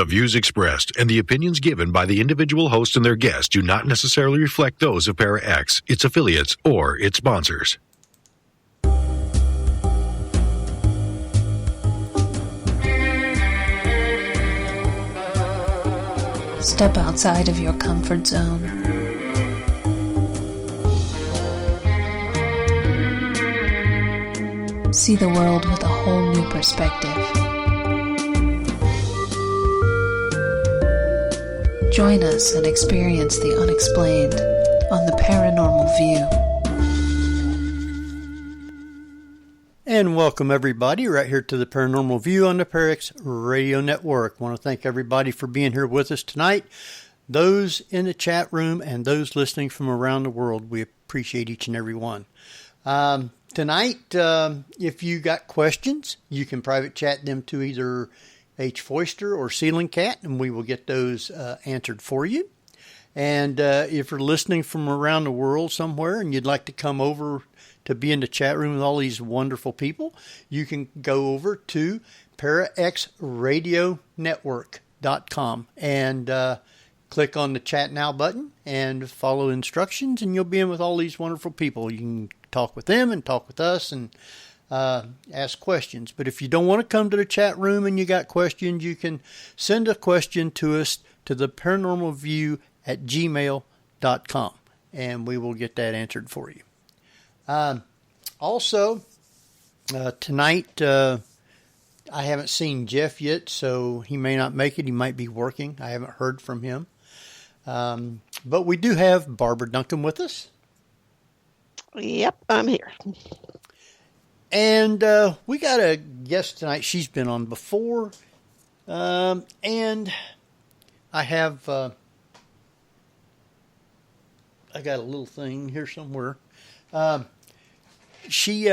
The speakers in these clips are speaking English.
The views expressed and the opinions given by the individual host and their guests do not necessarily reflect those of ParaX, its affiliates, or its sponsors. Step outside of your comfort zone. See the world with a whole new perspective. Join us and experience the unexplained on the Paranormal View. And welcome everybody right here to the Paranormal View on the ParaX Radio Network. I want to thank everybody for being here with us tonight. Those in the chat room and those listening from around the world, we appreciate each and every one. Tonight, if you got questions, you can private chat them to either H. Foister or Ceiling Cat, and we will get those answered for you. And if you're listening from around the world somewhere and you'd like to come over to be in the chat room with all these wonderful people, you can go over to paraxradionetwork.com and click on the Chat Now button and follow instructions, and you'll be in with all these wonderful people. You can talk with them and talk with us and ask questions. But if you don't want to come to the chat room and you got questions, you can send a question to us to the paranormalview@gmail.com, and we will get that answered for you. Also, tonight, I haven't seen Jeff yet, so he may not make it. He might be working. I haven't heard from him. But we do have Barbara Duncan with us. Yep, I'm here. And we got a guest tonight. She's been on before. And I have, I got a little thing here somewhere. She's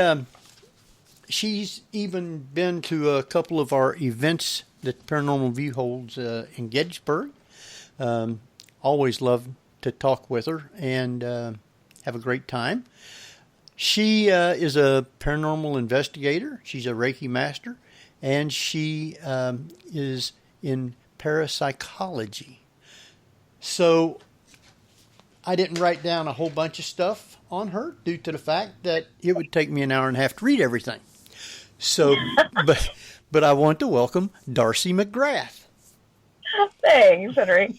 even been to a couple of our events that Paranormal View holds in Gettysburg. Always love to talk with her and have a great time. She is a paranormal investigator. She's a Reiki Master, and she is in parapsychology. So I didn't write down a whole bunch of stuff on her due to the fact that it would take me an hour and a half to read everything. So, but I want to welcome Darcie McGrath. Thanks, Henry.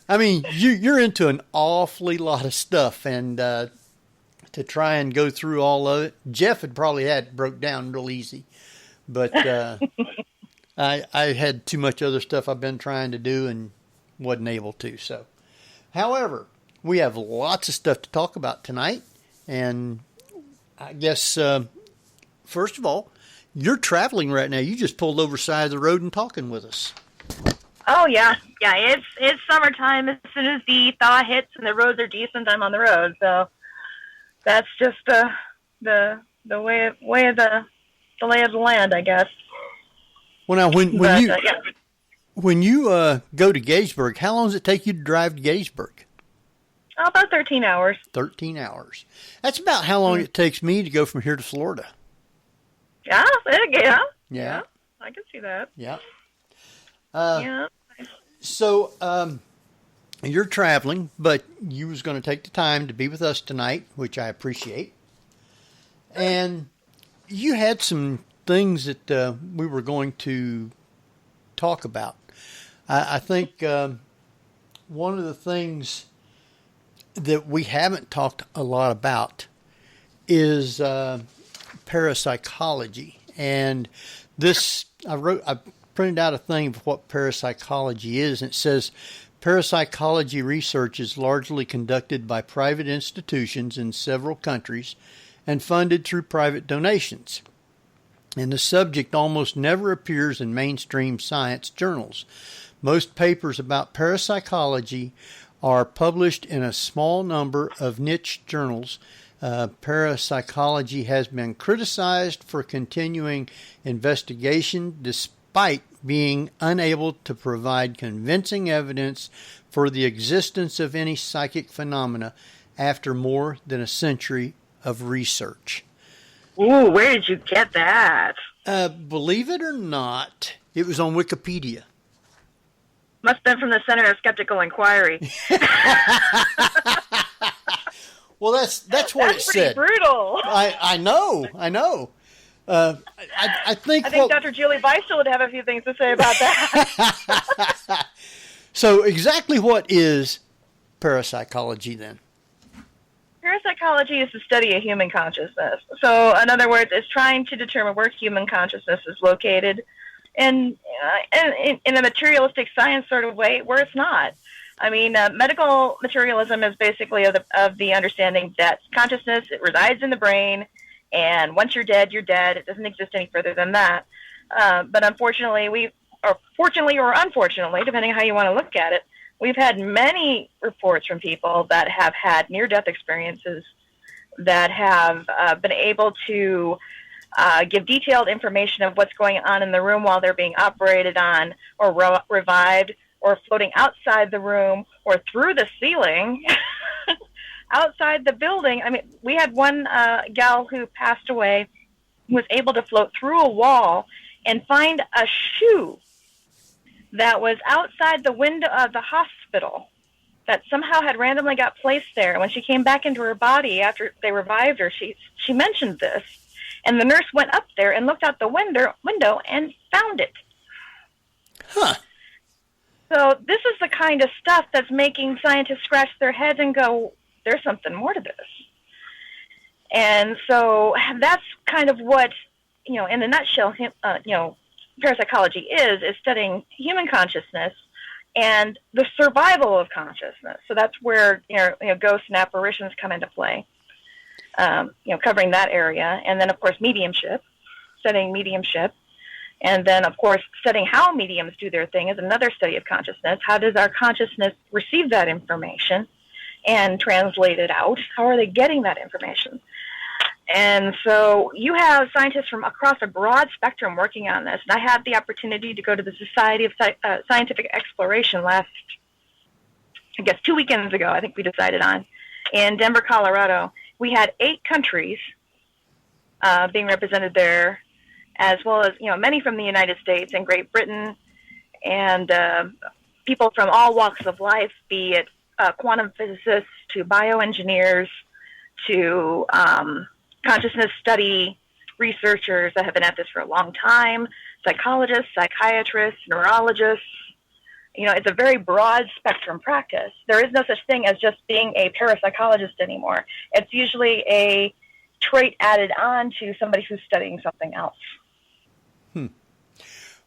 I mean, you're into an awfully lot of stuff, and to try and go through all of it, Jeff had probably had it broke down real easy, but I had too much other stuff I've been trying to do and wasn't able to. So, however, we have lots of stuff to talk about tonight, and I guess first of all, you're traveling right now. You just pulled over side of the road and talking with us. Oh yeah. It's summertime. As soon as the thaw hits and the roads are decent, I'm on the road. So that's just the way of the lay of the land, I guess. Well, now when you go to Gettysburg, how long does it take you to drive to Gettysburg? Oh, about 13 hours. 13 hours. That's about how long it takes me to go from here to Florida. Yeah. Yeah. I can see that. Yeah. Yeah. So, you're traveling, but you was going to take the time to be with us tonight, which I appreciate. And you had some things that we were going to talk about. I think one of the things that we haven't talked a lot about is parapsychology. And this, I printed out a thing of what parapsychology is, and it says parapsychology research is largely conducted by private institutions in several countries and funded through private donations. And the subject almost never appears in mainstream science journals. Most papers about parapsychology are published in a small number of niche journals. Parapsychology has been criticized for continuing investigation despite being unable to provide convincing evidence for the existence of any psychic phenomena after more than a century of research. Ooh, where did you get that? Believe it or not, it was on Wikipedia. Must have been from the Center of Skeptical Inquiry. Well, that's what it said. That's pretty brutal. I know. I think Dr. Julie Beistel would have a few things to say about that. So exactly what is parapsychology then? Parapsychology is the study of human consciousness. So, in other words, it's trying to determine where human consciousness is located, and in a materialistic science sort of way, where it's not. I mean, medical materialism is basically of the understanding that consciousness, it resides in the brain, and once you're dead, you're dead. It doesn't exist any further than that. But unfortunately, fortunately or unfortunately, depending on how you want to look at it, we've had many reports from people that have had near-death experiences that have been able to give detailed information of what's going on in the room while they're being operated on or revived, or floating outside the room or through the ceiling, outside the building. I mean, we had one gal who passed away who was able to float through a wall and find a shoe that was outside the window of the hospital that somehow had randomly got placed there. And when she came back into her body after they revived her, she mentioned this. And the nurse went up there and looked out the window and found it. Huh. So this is the kind of stuff that's making scientists scratch their heads and go, there's something more to this. And so that's kind of what, in a nutshell, parapsychology is studying human consciousness and the survival of consciousness. So that's where, ghosts and apparitions come into play, covering that area. And then, of course, mediumship, studying mediumship. And then, of course, studying how mediums do their thing is another study of consciousness. How does our consciousness receive that information and translate it out? How are they getting that information? And so you have scientists from across a broad spectrum working on this. And I had the opportunity to go to the Society of Scientific Exploration last, 2 weekends ago, I think we decided on, in Denver, Colorado. We had 8 countries being represented there, as well as, many from the United States and Great Britain, and people from all walks of life, be it quantum physicists to bioengineers to consciousness study researchers that have been at this for a long time, psychologists, psychiatrists, neurologists. It's a very broad spectrum practice. There is no such thing as just being a parapsychologist anymore. It's usually a trait added on to somebody who's studying something else.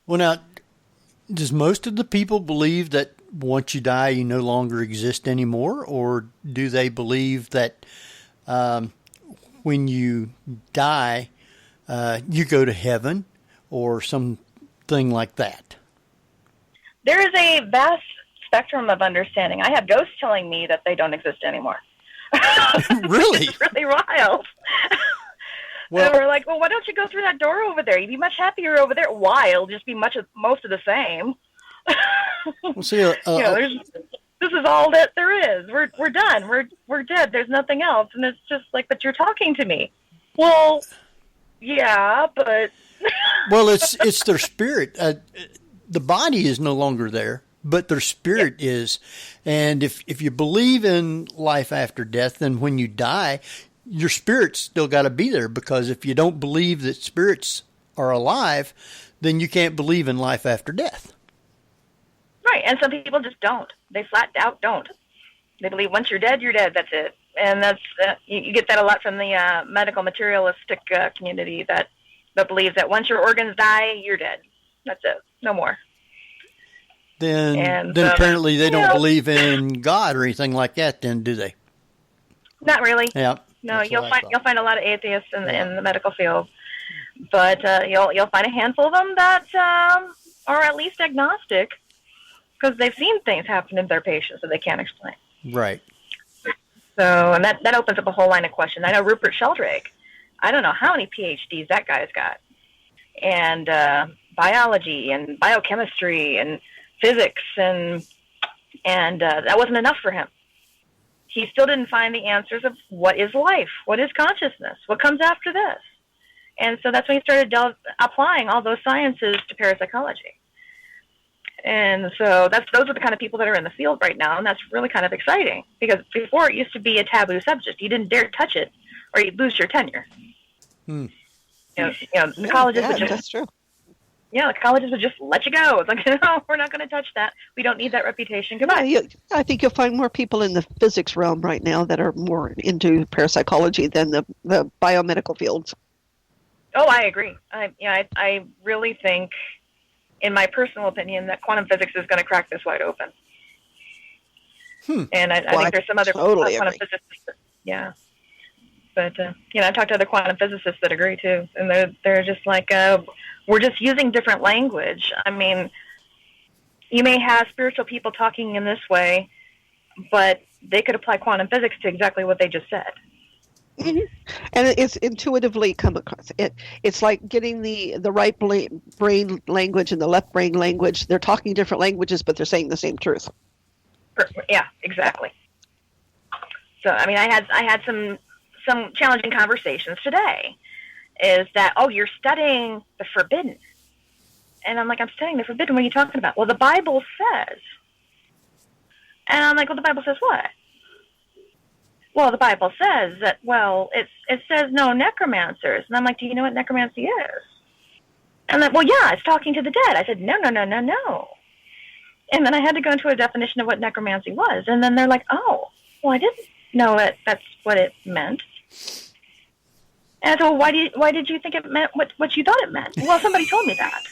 Well, now, does most of the people believe that once you die, you no longer exist anymore? Or do they believe that when you die, you go to heaven or something like that? There is a vast spectrum of understanding. I have ghosts telling me that they don't exist anymore. Really? It's really wild. Well, and we're like, well, why don't you go through that door over there? You'd be much happier over there. Why? It'll just be most of the same. Well, see, this is all that there is. We're done. We're dead. There's nothing else. And it's just like, but you're talking to me. Well, yeah, but well, it's their spirit. The body is no longer there, but their spirit is. And if you believe in life after death, then when you die, your spirit's still got to be there, because if you don't believe that spirits are alive, then you can't believe in life after death. Right, and some people just don't. They flat out don't. They believe once you're dead, that's it. And that's you get that a lot from the medical materialistic community that believes that once your organs die, you're dead. That's it, no more. Then apparently they don't believe in God or anything like that, then, do they? Not really. Yeah. No, you'll find a lot of atheists in the medical field, but you'll find a handful of them that are at least agnostic, because they've seen things happen to their patients that they can't explain. Right. So, and that opens up a whole line of questions. I know Rupert Sheldrake. I don't know how many PhDs that guy's got, and biology and biochemistry and physics, and that wasn't enough for him. He still didn't find the answers of what is life, what is consciousness, what comes after this. And so that's when he started applying all those sciences to parapsychology. And so those are the kind of people that are in the field right now, and that's really kind of exciting, because before it used to be a taboo subject. You didn't dare touch it or you'd lose your tenure. The colleges would just, that's true. Yeah, the colleges would just let you go. It's like, no, we're not going to touch that. We don't need that reputation. Goodbye. Yeah, I think you'll find more people in the physics realm right now that are more into parapsychology than the biomedical fields. Oh, I agree. I really think, in my personal opinion, that quantum physics is going to crack this wide open. And I think there's some other totally quantum physicists. Yeah. But, I've talked to other quantum physicists that agree, too. And they're just like, we're just using different language. I mean, you may have spiritual people talking in this way, but they could apply quantum physics to exactly what they just said. Mm-hmm. And it's intuitively come across. It's like getting the right brain language and the left brain language. They're talking different languages, but they're saying the same truth. Yeah, exactly. So, I mean, I had some challenging conversations today. Is that, you're studying the forbidden. And I'm like, I'm studying the forbidden. What are you talking about? Well, the Bible says. And I'm like, well, the Bible says what? Well, the Bible says that, it says no necromancers. And I'm like, do you know what necromancy is? And like, well, yeah, it's talking to the dead. I said, no. And then I had to go into a definition of what necromancy was. And then they're like, oh, well, I didn't know that's what it meant. And I said, well, why did you think it meant what you thought it meant? Well, somebody told me that.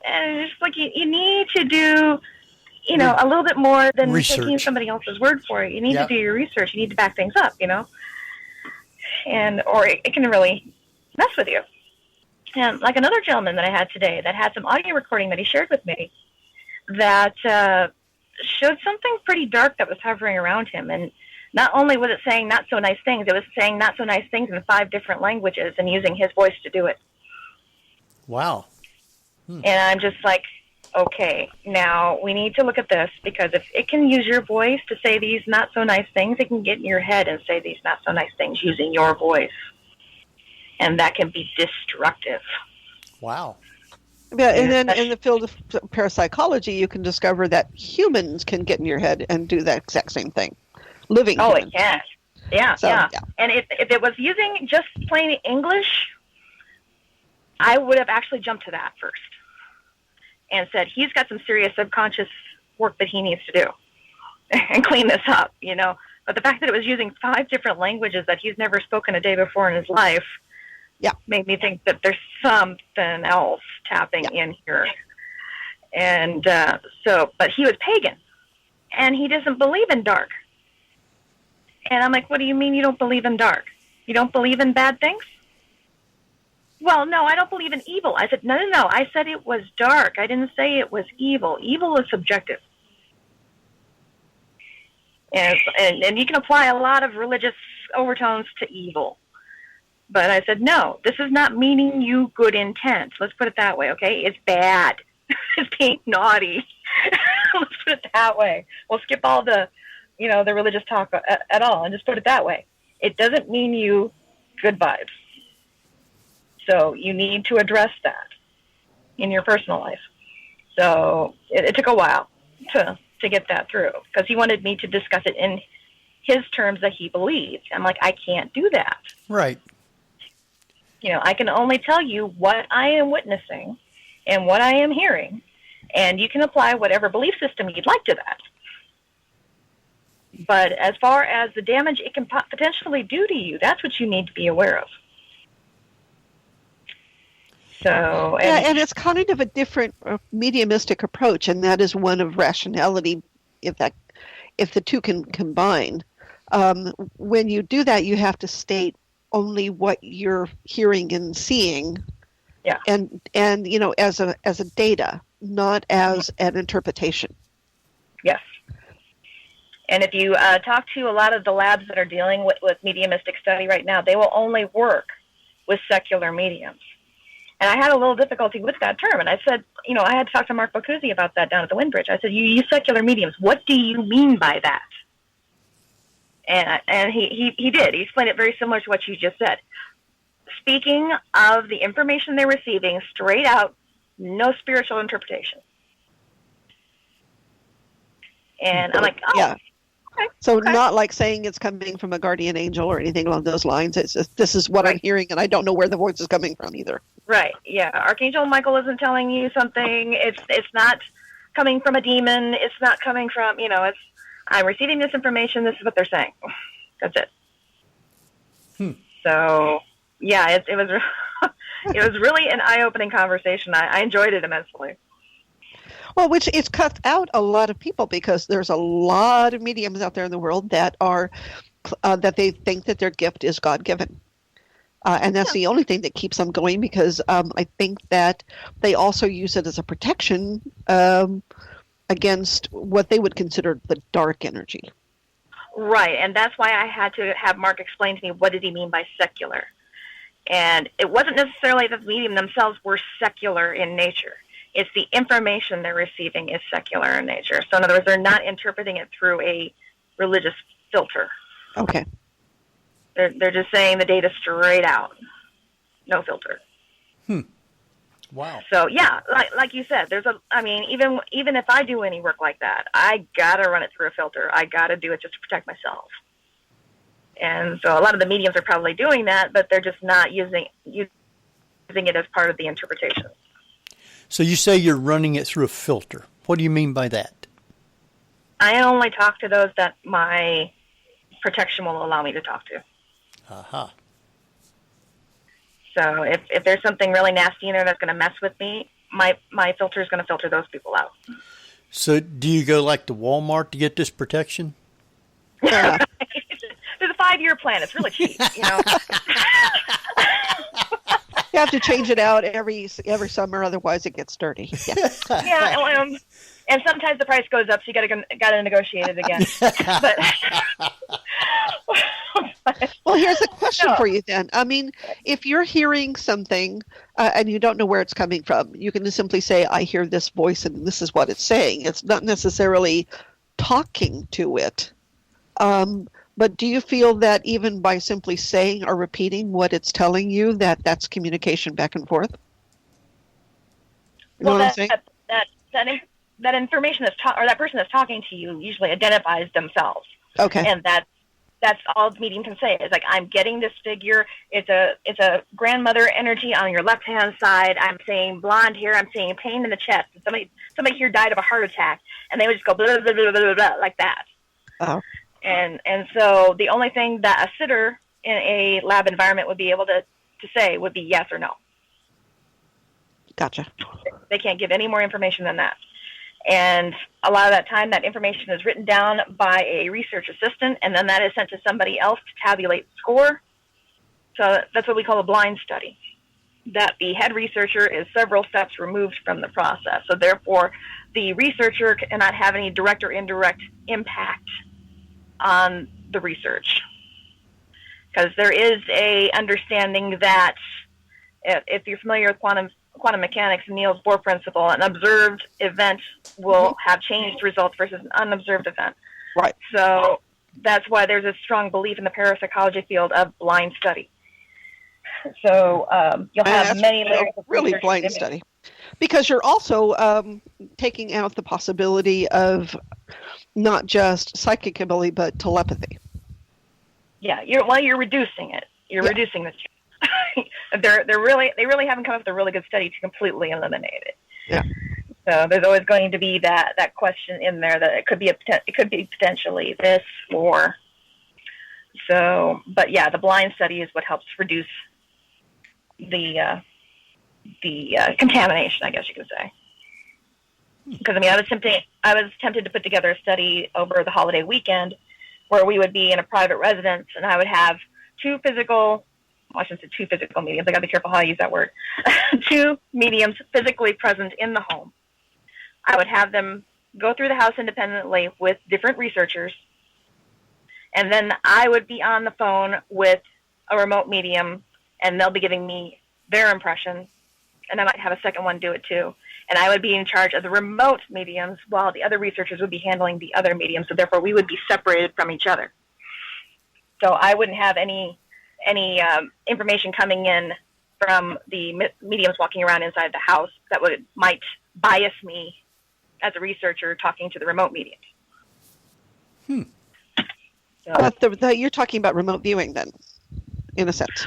And it's like you need to do, a little bit more than taking somebody else's word for it. You need to do your research. You need to back things up, or it can really mess with you. And like another gentleman that I had today that had some audio recording that he shared with me that showed something pretty dark that was hovering around him. And not only was it saying not so nice things, it was saying not so nice things in 5 different languages and using his voice to do it. Wow. And I'm just like, okay, now we need to look at this, because if it can use your voice to say these not so nice things, it can get in your head and say these not so nice things using your voice. And that can be destructive. Wow. Yeah, and then in the field of parapsychology, you can discover that humans can get in your head and do that exact same thing. Living humans. It can. Yeah. And if it was using just plain English, I would have actually jumped to that first and said, he's got some serious subconscious work that he needs to do and clean this up, But the fact that it was using 5 different languages that he's never spoken a day before in his life made me think that there's something else tapping in here. And but he was pagan, and he doesn't believe in dark. And I'm like, what do you mean you don't believe in dark? You don't believe in bad things? Well, no, I don't believe in evil. I said, no. I said it was dark. I didn't say it was evil. Evil is subjective. And you can apply a lot of religious overtones to evil. But I said, no, this is not meaning you good intent. Let's put it that way, okay? It's bad. It's being naughty. Let's put it that way. We'll skip all the religious talk at all and just put it that way. It doesn't mean you good vibes. So you need to address that in your personal life. So it took a while to get that through, because he wanted me to discuss it in his terms that he believed. I'm like, I can't do that. Right. I can only tell you what I am witnessing and what I am hearing, and you can apply whatever belief system you'd like to that. But as far as the damage it can potentially do to you, that's what you need to be aware of. So, and it's kind of a different mediumistic approach, and that is one of rationality. If the two can combine, when you do that, you have to state only what you're hearing and seeing, and as a data, not as an interpretation. Yes. And if you talk to a lot of the labs that are dealing with mediumistic study right now, they will only work with secular mediums. And I had a little difficulty with that term. And I said, I had to talk to Mark Bocuzzi about that down at the Windbridge. I said, you use secular mediums. What do you mean by that? And he did. He explained it very similar to what you just said. Speaking of the information they're receiving straight out, no spiritual interpretation. And I'm like, oh. Yeah. So okay. not like saying it's coming from a guardian angel or anything along those lines. It's just, this is what I'm hearing, and I don't know where the voice is coming from either. Right. Yeah. Archangel Michael isn't telling you something. It's not coming from a demon. It's not coming from, it's, I'm receiving this information. This is what they're saying. That's it. So, yeah, it was it was really an eye-opening conversation. I enjoyed it immensely. Well, which it's cut out a lot of people, because there's a lot of mediums out there in the world that are that they think that their gift is God-given. And that's the only thing that keeps them going, because I think that they also use it as a protection against what they would consider the dark energy. Right, and that's why I had to have Mark explain to me what did he mean by secular. And it wasn't necessarily that the medium themselves were secular in nature. It's the information they're receiving is secular in nature. So in other words, they're not interpreting it through a religious filter. Okay. They're just saying the data straight out, no filter. Wow. So yeah, like you said, even if I do any work like that, I gotta run it through a filter. I gotta do it just to protect myself. And so a lot of the mediums are probably doing that, but they're just not using it as part of the interpretation. So you say you're running it through a filter. What do you mean by that? I only talk to those that my protection will allow me to talk to. Aha. So if there's something really nasty in there that's going to mess with me, my filter is going to filter those people out. So do you go like to Walmart to get this protection? There's a 5-year plan. It's really cheap, You have to change it out every summer, otherwise it gets dirty. Yeah. Yeah, and sometimes the price goes up, so you got to negotiate it again. Well, here's a question for you then. I mean, if you're hearing something and you don't know where it's coming from, you can just simply say, I hear this voice and this is what it's saying. It's not necessarily talking to it. But do you feel that even by simply saying or repeating what it's telling you, that's communication back and forth? You know what I'm saying? That information or that person that's talking to you usually identifies themselves. Okay. And that's all the medium can say. It's like, I'm getting this figure. It's a grandmother energy on your left hand side. I'm saying blonde hair. I'm saying pain in the chest. Somebody here died of a heart attack, and they would just go blah blah blah blah blah, blah like that. Oh. And so the only thing that a sitter in a lab environment would be able to say would be yes or no. Gotcha. They can't give any more information than that. And a lot of that time, that information is written down by a research assistant, and then that is sent to somebody else to tabulate the score. So that's what we call a blind study. That the head researcher is several steps removed from the process. So therefore, the researcher cannot have any direct or indirect impact on the research, because there is a understanding that if you're familiar with quantum mechanics and Niels Bohr principle, an observed event will have changed results versus an unobserved event. Right. So that's why there's a strong belief in the parapsychology field of blind study. So you'll have many layers of really blind study, because you're also taking out the possibility of not just psychic ability but telepathy. Yeah, you're reducing it. You're reducing the chance. they really haven't come up with a really good study to completely eliminate it. Yeah. So there's always going to be that question in there that it could be potentially this or so. But yeah, the blind study is what helps reduce the contamination, I guess you could say. Because I was tempted to put together a study over the holiday weekend where we would be in a private residence, and I would have I shouldn't say two physical mediums. I got to be careful how I use that word. 2 mediums physically present in the home. I would have them go through the house independently with different researchers, and then I would be on the phone with a remote medium, and they'll be giving me their impression, and I might have a second one do it too. And I would be in charge of the remote mediums while the other researchers would be handling the other mediums, so therefore we would be separated from each other. So I wouldn't have any information coming in from the mediums walking around inside the house that might bias me as a researcher talking to the remote mediums. So, But you're talking about remote viewing then, in a sense.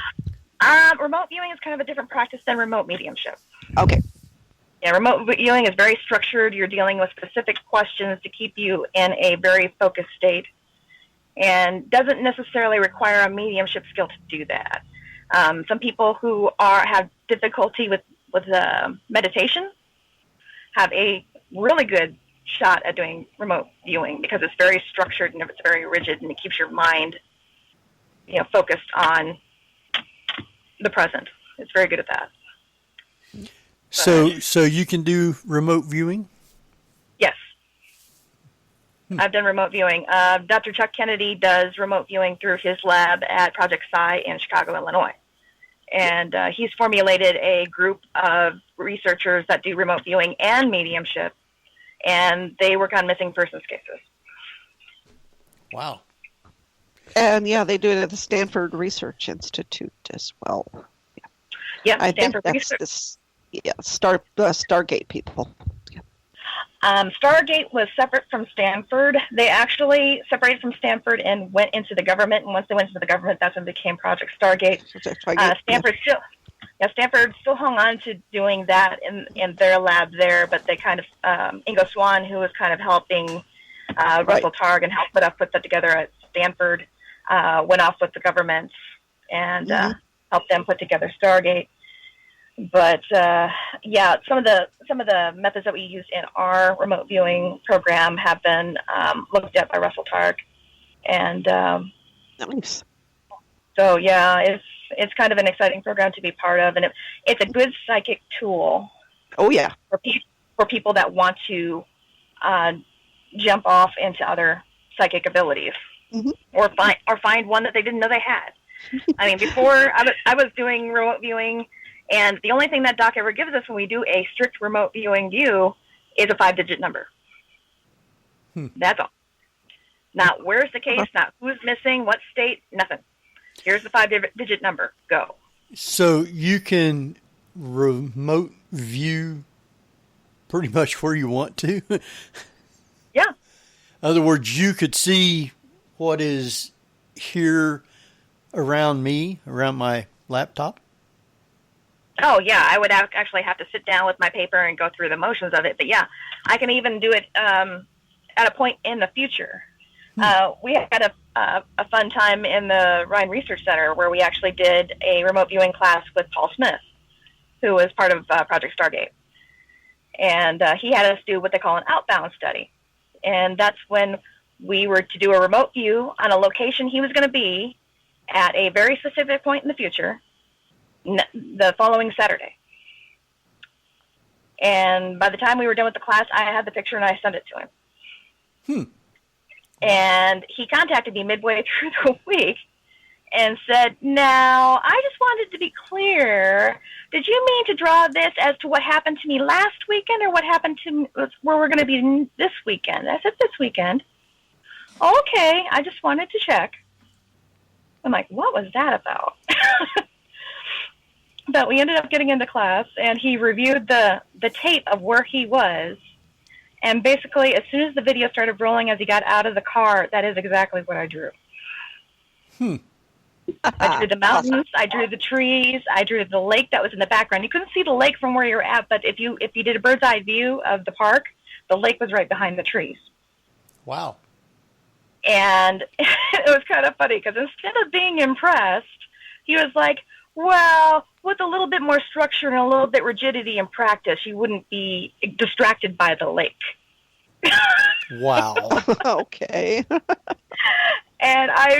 remote viewing is kind of a different practice than remote mediumship. Okay. Yeah, remote viewing is very structured. You're dealing with specific questions to keep you in a very focused state, and doesn't necessarily require a mediumship skill to do that. Some people who have difficulty with meditation have a really good shot at doing remote viewing because it's very structured and it's very rigid, and it keeps your mind, focused on the present. It's very good at that. So you can do remote viewing? Yes. I've done remote viewing. Dr. Chuck Kennedy does remote viewing through his lab at Project Psi in Chicago, Illinois. And he's formulated a group of researchers that do remote viewing and mediumship, and they work on missing persons cases. Wow. And yeah, they do it at the Stanford Research Institute as well. Yeah, I Stanford think that's Research. Stargate people. Stargate was separate from Stanford. They actually separated from Stanford and went into the government. And once they went into the government, that's when it became Project Stargate. Stanford still hung on to doing that in their lab there, but they kind of Ingo Swann, who was kind of helping Russell Targ and helped put that together at Stanford, went off with the government and helped them put together Stargate. But some of the methods that we use in our remote viewing program have been looked at by Russell Targ, and nice. So yeah, it's kind of an exciting program to be part of, and it's a good psychic tool. Oh yeah, for people that want to jump off into other psychic abilities, or find one that they didn't know they had. I mean, before I was doing remote viewing. And the only thing that doc ever gives us when we do a strict remote viewing view is a 5-digit number. That's all. Not where's the case, not who's missing, what state, nothing. Here's the 5-digit number. Go. So you can remote view pretty much where you want to? Yeah. In other words, you could see what is here around me, around my laptop? Oh, yeah, I would actually have to sit down with my paper and go through the motions of it. But, yeah, I can even do it at a point in the future. We had a fun time in the Rhine Research Center where we actually did a remote viewing class with Paul Smith, who was part of Project Stargate. And he had us do what they call an outbound study. And that's when we were to do a remote view on a location he was going to be at a very specific point in the future, the following Saturday. And by the time we were done with the class, I had the picture and I sent it to him. And he contacted me midway through the week and said, now, I just wanted to be clear. Did you mean to draw this as to what happened to me last weekend or what happened to me where we're going to be this weekend? I said, this weekend. Okay, I just wanted to check. I'm like, what was that about? But we ended up getting into class, and he reviewed the tape of where he was. And basically, as soon as the video started rolling as he got out of the car, that is exactly what I drew. I drew the mountains, I drew the trees, I drew the lake that was in the background. You couldn't see the lake from where you were at, but if you did a bird's eye view of the park, the lake was right behind the trees. Wow. And it was kind of funny, because instead of being impressed, he was like, well, with a little bit more structure and a little bit rigidity in practice, you wouldn't be distracted by the lake. Wow. Okay. And I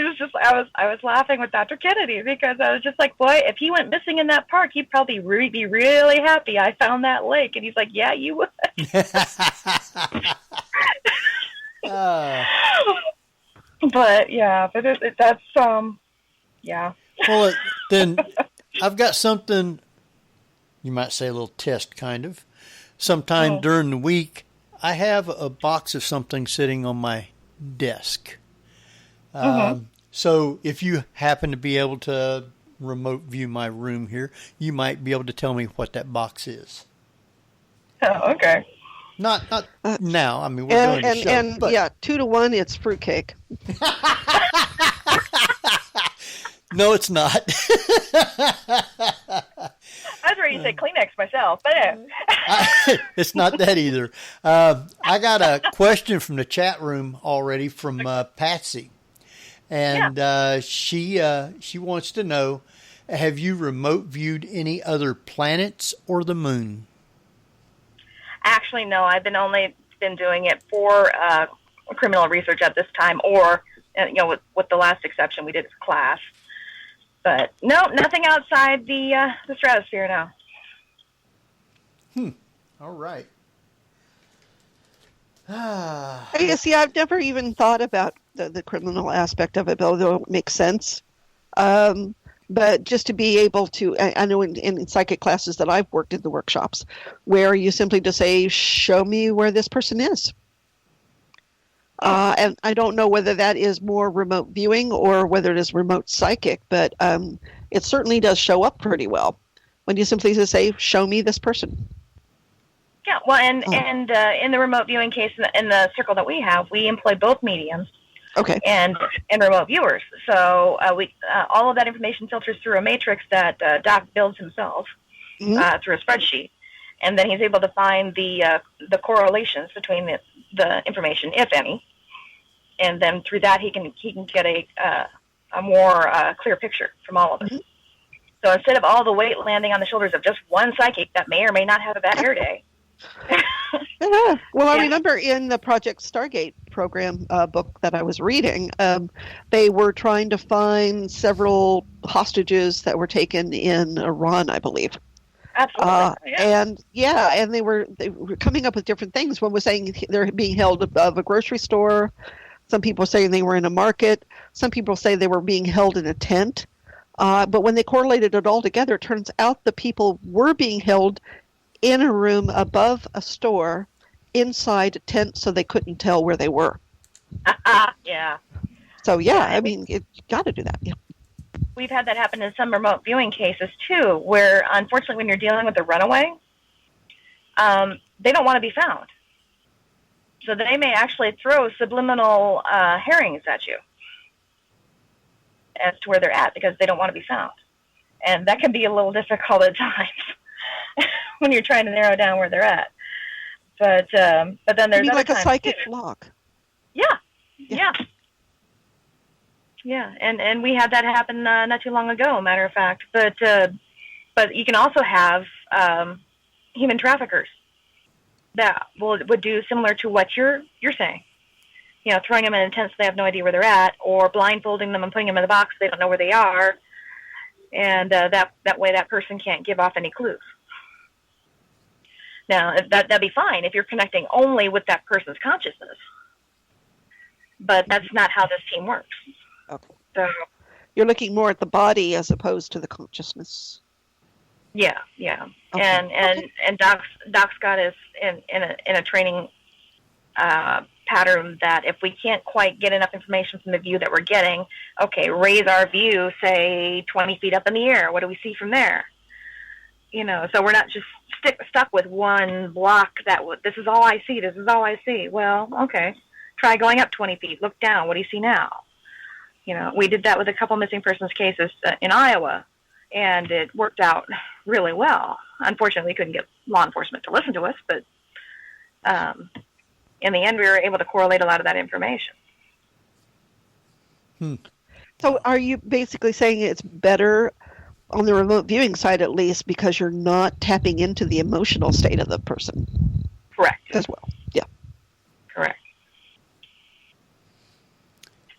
was laughing with Dr. Kennedy because I was just like, boy, if he went missing in that park, he'd probably be really happy I found that lake. And he's like, yeah, you would. But yeah, that's yeah. Well, then I've got something, you might say a little test kind of. Sometime during the week, I have a box of something sitting on my desk. So if you happen to be able to remote view my room here, you might be able to tell me what that box is. Oh, okay. Not now. I mean, we're doing a show. And but yeah, 2-1, it's fruitcake. no, it's not. I was ready to say Kleenex myself, but It's not that either. I got a question from the chat room already from Patsy, and she wants to know: have you remote viewed any other planets or the moon? actually, no. I've only been doing it for criminal research at this time, or with the last exception we did for class. But no, nothing outside the stratosphere now. All right. See, I've never even thought about the criminal aspect of it, although it makes sense. But just to be able to, I know in psychic classes that I've worked in the workshops, where you simply just say, show me where this person is. And I don't know whether that is more remote viewing or whether it is remote psychic, but it certainly does show up pretty well when you simply just say, show me this person. Yeah, well, and in the remote viewing case, in the circle that we have, we employ both mediums. Okay. And remote viewers. So we all of that information filters through a matrix that Doc builds himself through a spreadsheet, and then he's able to find the correlations between the information, if any, and then through that he can get a more clear picture from all of us. So instead of all the weight landing on the shoulders of just one psychic that may or may not have a bad hair day. Yeah. Well, I remember in the Project Stargate program book that I was reading, they were trying to find several hostages that were taken in Iran, I believe. Absolutely. And they were coming up with different things. One was saying they're being held above a grocery store. Some people saying they were in a market. Some people say they were being held in a tent. But when they correlated it all together, it turns out the people were being held in a room above a store, inside a tent, so they couldn't tell where they were. Yeah. So I mean, you got to do that. Yeah. We've had that happen in some remote viewing cases too, where unfortunately, when you're dealing with a runaway, they don't want to be found. So they may actually throw subliminal herrings at you as to where they're at because they don't want to be found, and that can be a little difficult at times. When you're trying to narrow down where they're at, but then there's other like a psychic too. flock. Yeah, and we had that happen not too long ago, matter of fact. But you can also have human traffickers that would do similar to what you're saying. Throwing them in a tent so they have no idea where they're at, or blindfolding them and putting them in the box so they don't know where they are, and that way that person can't give off any clues. Now, that'd be fine if you're connecting only with that person's consciousness. But that's not how this team works. Okay. So you're looking more at the body as opposed to the consciousness. Yeah. Okay. And Doc's got us in a training pattern that if we can't quite get enough information from the view that we're getting, okay, raise our view, say 20 feet up in the air. What do we see from there? So we're not just stuck with one block this is all I see, this is all I see. Well, okay, try going up 20 feet, look down, what do you see now? We did that with a couple missing persons cases in Iowa, and it worked out really well. Unfortunately, we couldn't get law enforcement to listen to us, but in the end, we were able to correlate a lot of that information. So are you basically saying it's better on the remote viewing side, at least, because you're not tapping into the emotional state of the person? Correct. As well. Yeah. Correct.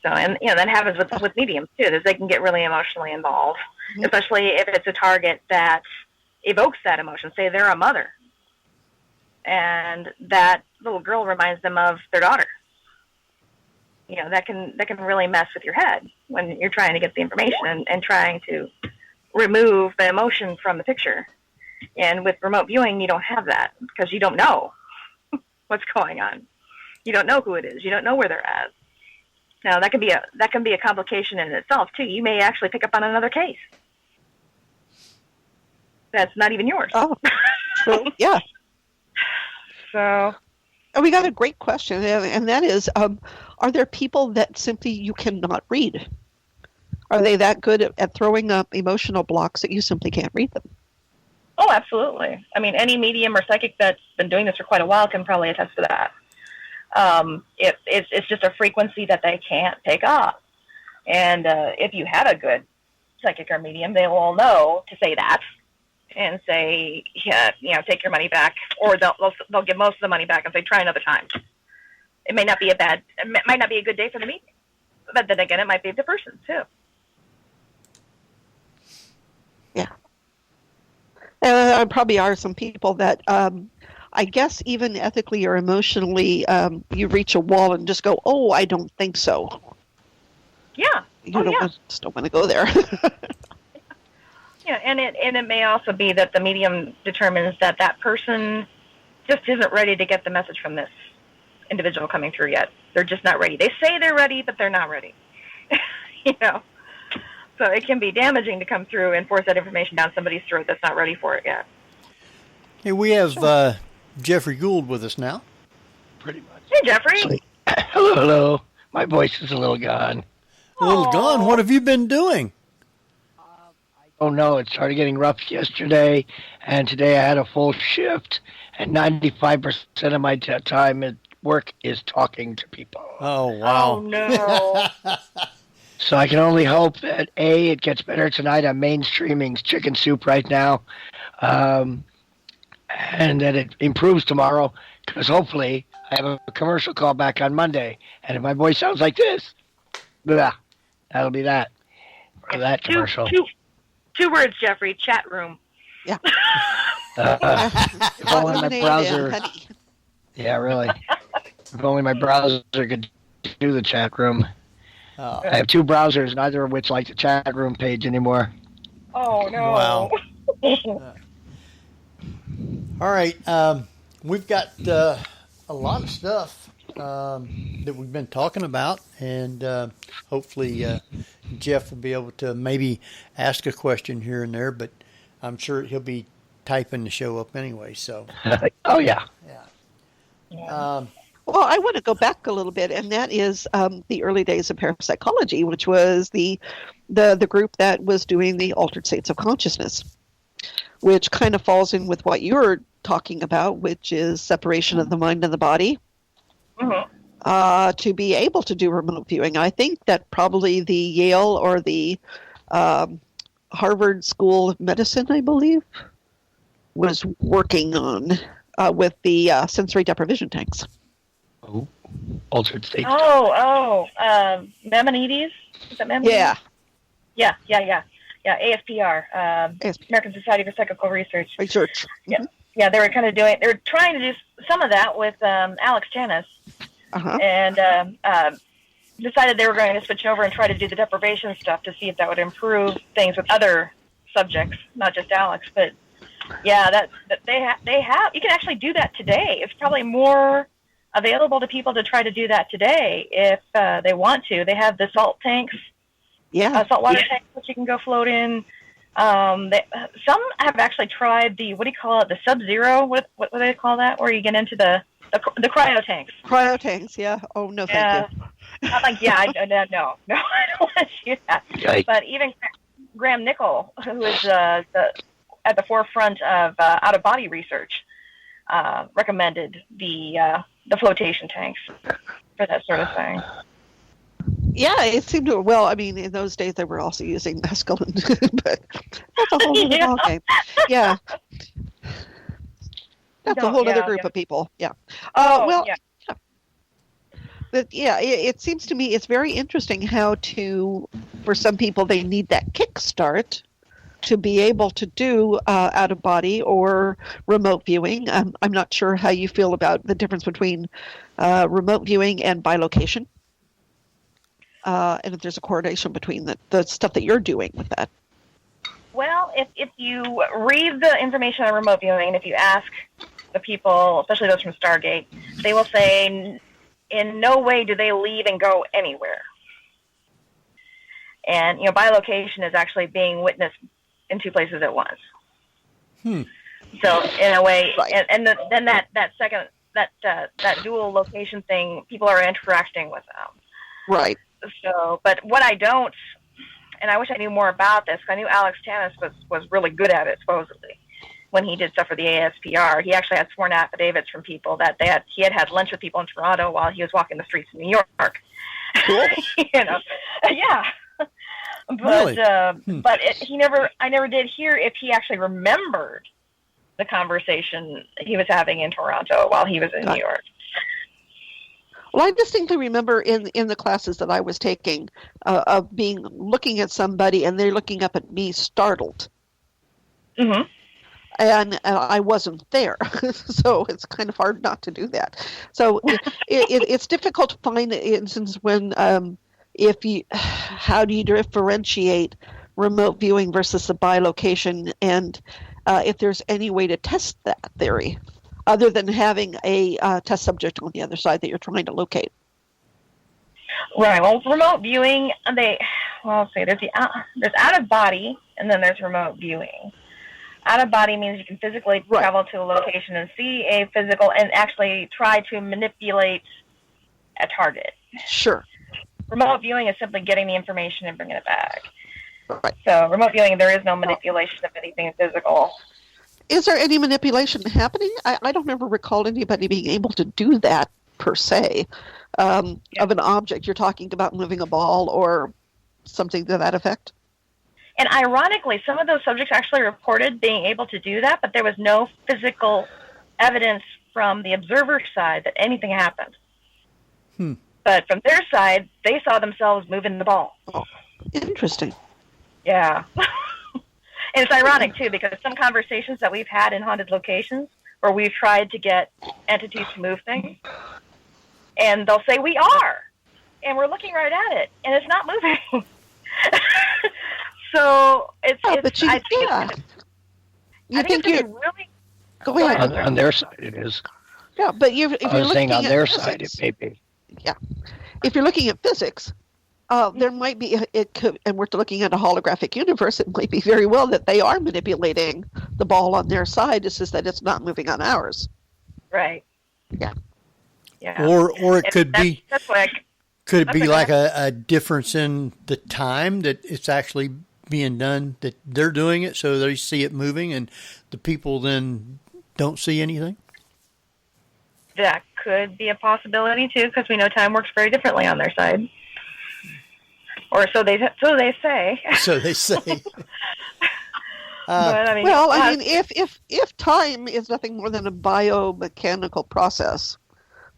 So, and that happens with mediums too, that they can get really emotionally involved, especially if it's a target that evokes that emotion. Say they're a mother, and that little girl reminds them of their daughter. That can really mess with your head when you're trying to get the information and trying to remove the emotion from the picture. And with remote viewing, you don't have that because you don't know what's going on. You don't know who it is. You don't know where they're at. Now that can be a complication in itself too. You may actually pick up on another case that's not even yours. Oh, true. Yeah. So. Oh, we got a great question, and that is, are there people that simply you cannot read? Are they that good at throwing up emotional blocks that you simply can't read them? Oh, absolutely. I mean, any medium or psychic that's been doing this for quite a while can probably attest to that. It's just a frequency that they can't pick up. And if you have a good psychic or medium, they will know to say that and say, yeah, take your money back, or they'll give most of the money back and say, try another time. It might not be a good day for the medium, but then again, it might be the person too. Yeah. There probably are some people that, I guess, even ethically or emotionally, you reach a wall and just go, "Oh, I don't think so." Yeah. Just don't want to go there. Yeah, and it may also be that the medium determines that person just isn't ready to get the message from this individual coming through yet. They're just not ready. They say they're ready, but they're not ready. So it can be damaging to come through and force that information down somebody's throat that's not ready for it yet. Hey, we have Jeffrey Gould with us now. Pretty much. Hey, Jeffrey. Hello. My voice is a little gone. A little gone? What have you been doing? Oh, no, it started getting rough yesterday, and today I had a full shift, and 95% of my time at work is talking to people. Oh, wow. Oh, no. So I can only hope that, A, it gets better tonight. I'm mainstreaming Chicken Soup right now, and that it improves tomorrow, because hopefully I have a commercial call back on Monday, and if my voice sounds like this, blah, that'll be that for that commercial. Two words, Jeffrey. Chat room. Yeah. If only my browser. Yeah, really. If only my browser could do the chat room. Oh. I have two browsers, neither of which like the chat room page anymore. Oh, no. Wow. All right. We've got a lot of stuff that we've been talking about, and hopefully Jeff will be able to maybe ask a question here and there, but I'm sure he'll be typing the show up anyway. So. Oh, yeah. Yeah. Well, I want to go back a little bit, and that is the early days of parapsychology, which was the group that was doing the altered states of consciousness, which kind of falls in with what you're talking about, which is separation of the mind and the body. Mm-hmm. To be able to do remote viewing. I think that probably the Yale or the Harvard School of Medicine, I believe, was working on with the sensory deprivation tanks. Oh, altered states. Maimonides? Is that Maimonides? Yeah. Yeah, ASPR, American Society for Psychical Research. Mm-hmm. Yeah, they were trying to do some of that with Alex Janus, and decided they were going to switch over and try to do the deprivation stuff to see if that would improve things with other subjects, not just Alex. But yeah, that they have. You can actually do that today. It's probably more available to people to try to do that today if they want to. They have the salt tanks. Yeah. Saltwater tanks that you can go float in. Some have actually tried the, what do you call it, the Sub-Zero? What do they call that? Where you get into the cryo tanks. Cryo tanks, yeah. Oh, no, thank you. I'm like, no, I don't want to do that. Yikes. But even Graham Nickel, who is at the forefront of out-of-body research, recommended the flotation tanks for that sort of thing. Yeah, it seemed to. Well, I mean, in those days they were also using mescaline, but that's a whole other ballgame. Yeah, that's a whole other group of people. Yeah. But yeah, it seems to me it's very interesting how for some people, they need that kickstart to be able to do out of body or remote viewing. I'm not sure how you feel about the difference between remote viewing and bilocation. And if there's a correlation between the stuff that you're doing with that. Well, if you read the information on remote viewing, and if you ask the people, especially those from Stargate, they will say in no way do they leave and go anywhere. And, bilocation is actually being witnessed in two places at once. So in a way, Right. and then that second, that dual location thing, people are interacting with them. Right. So, but what I don't, and I wish I knew more about this, 'cause I knew Alex Tanis was really good at it, supposedly, when he did stuff for the ASPR. He actually had sworn affidavits from people that he had lunch with people in Toronto while he was walking the streets of New York. Cool. Yeah. Really? But I never did hear if he actually remembered the conversation he was having in Toronto while he was in New York. Well, I distinctly remember in the classes that I was taking of looking at somebody and they're looking up at me startled. Mm-hmm. And I wasn't there, so it's kind of hard not to do that. So it's difficult to find an instance when how do you differentiate remote viewing versus the bilocation, and if there's any way to test that theory other than having a test subject on the other side that you're trying to locate. Right. Well, remote viewing, there's out of body, and then there's remote viewing. Out of body means you can physically travel to a location and see a physical and actually try to manipulate a target. Sure. Remote viewing is simply getting the information and bringing it back. Right. So remote viewing, there is no manipulation of anything physical. Is there any manipulation happening? I don't ever recall anybody being able to do that per se of an object. You're talking about moving a ball or something to that effect? And ironically, some of those subjects actually reported being able to do that, but there was no physical evidence from the observer side that anything happened. But from their side, they saw themselves moving the ball. Oh, interesting. Yeah. And it's ironic, too, because some conversations that we've had in haunted locations where we've tried to get entities to move things, and they'll say, we are. And we're looking right at it, and it's not moving. So I think it's really... Go ahead. On their side, it is. Yeah, but if you're looking on at their physics, side, it may be. Yeah. If you're looking at physics, there might be, and we're looking at a holographic universe, it might be very well that they are manipulating the ball on their side. It's just that it's not moving on ours. Right. Yeah. Yeah. Or it could be... That's why Could it be like a difference in the time that it's actually being done, that they're doing it so they see it moving and the people then don't see anything? That could be a possibility, too, because we know time works very differently on their side. Or so they say. So they say. But, if time is nothing more than a biomechanical process,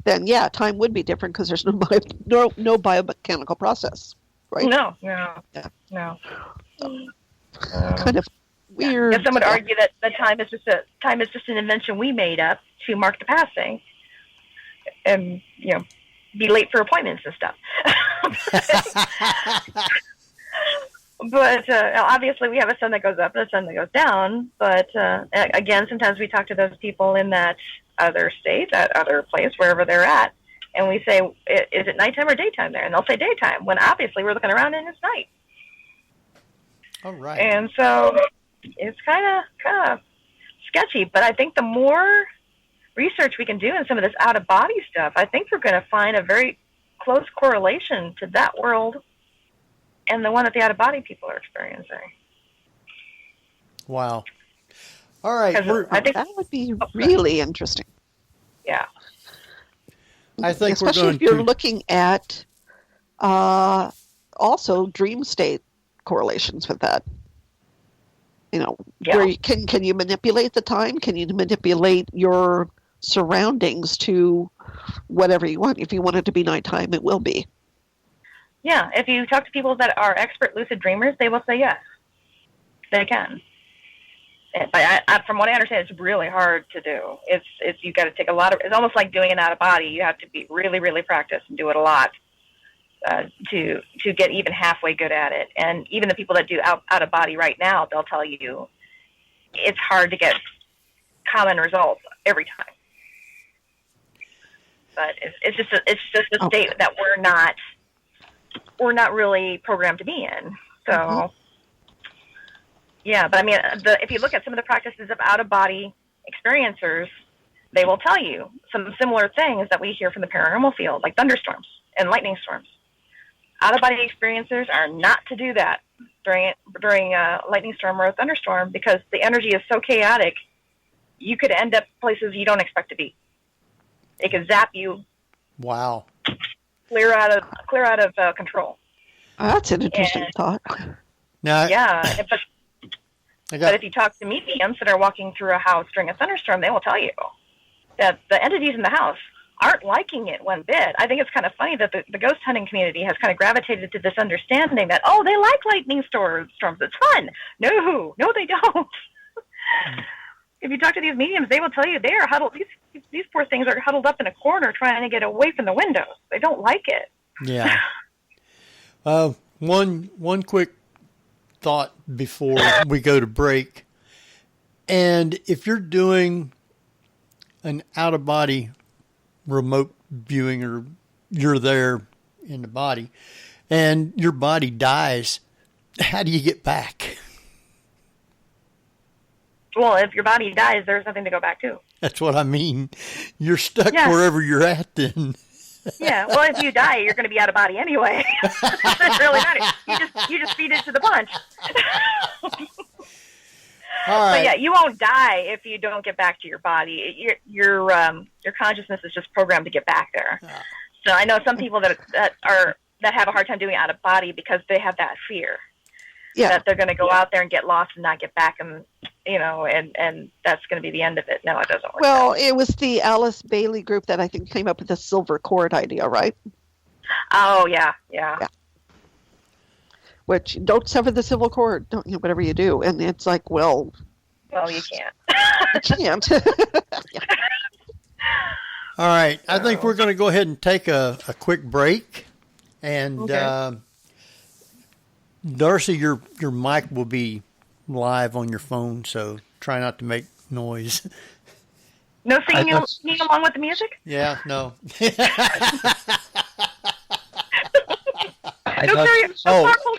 then time would be different because there's no biomechanical process, right? No. Kind of weird. If some would argue that the time is just an invention we made up to mark the passing, and be late for appointments and stuff. But obviously, we have a sun that goes up and a sun that goes down. But again, sometimes we talk to those people in that other state, that other place, wherever they're at, and we say, "Is it nighttime or daytime there?" And they'll say daytime, when obviously we're looking around and it's night. All right. And so it's kind of sketchy. But I think the more research we can do in some of this out-of-body stuff, I think we're going to find a very close correlation to that world and the one that the out-of-body people are experiencing. Wow. All right. I think that would be really interesting. Yeah. I think especially if you're looking at also dream state correlations with that. Where can you manipulate the time? Can you manipulate your surroundings to whatever you want? If you want it to be nighttime, it will be. Yeah, if you talk to people that are expert lucid dreamers, they will say yes, they can. But from what I understand, it's really hard to do. It's you got to take a lot of. It's almost like doing it out of body. You have to be really, really practiced and do it a lot to get even halfway good at it. And even the people that do out of body right now, they'll tell you it's hard to get common results every time. But it's just a state that we're not we're not really programmed to be in. So, yeah, but I mean, if you look at some of the practices of out-of-body experiencers, they will tell you some similar things that we hear from the paranormal field, like thunderstorms and lightning storms. Out-of-body experiencers are not to do that during a lightning storm or a thunderstorm, because the energy is so chaotic, you could end up places you don't expect to be. It could zap you. Wow. Clear out of control. Oh, that's an interesting thought. Now, yeah, but if you talk to mediums that are walking through a house during a thunderstorm, they will tell you that the entities in the house aren't liking it one bit. I think it's kind of funny that the ghost hunting community has kind of gravitated to this understanding that, oh, they like lightning storms. It's fun. No, they don't. If you talk to these mediums, they will tell you they are huddled. These poor things are huddled up in a corner trying to get away from the windows. They don't like it. Yeah. One quick thought before we go to break. And if you're doing an out-of-body remote viewing, or you're there in the body and your body dies, how do you get back? Well, if your body dies, there's nothing to go back to. That's what I mean. You're stuck wherever you're at then. Yeah, well, if you die, you're going to be out of body anyway. It really matters. You just feed it to the punch. All right. But yeah, you won't die if you don't get back to your body. Your consciousness is just programmed to get back there. So I know some people that have a hard time doing it out of body because they have that fear that they're going to go out there and get lost and not get back, and and that's going to be the end of it. No, it doesn't work. Well, it was the Alice Bailey group that I think came up with the silver cord idea, right? Oh yeah. Which, don't sever the silver cord, don't you? Whatever you do, and it's like, well, you can't. You can't. All right, I think we're going to go ahead and take a quick break, and Darcie, your mic will be live on your phone, so try not to make noise. No singing along with the music? Yeah, no.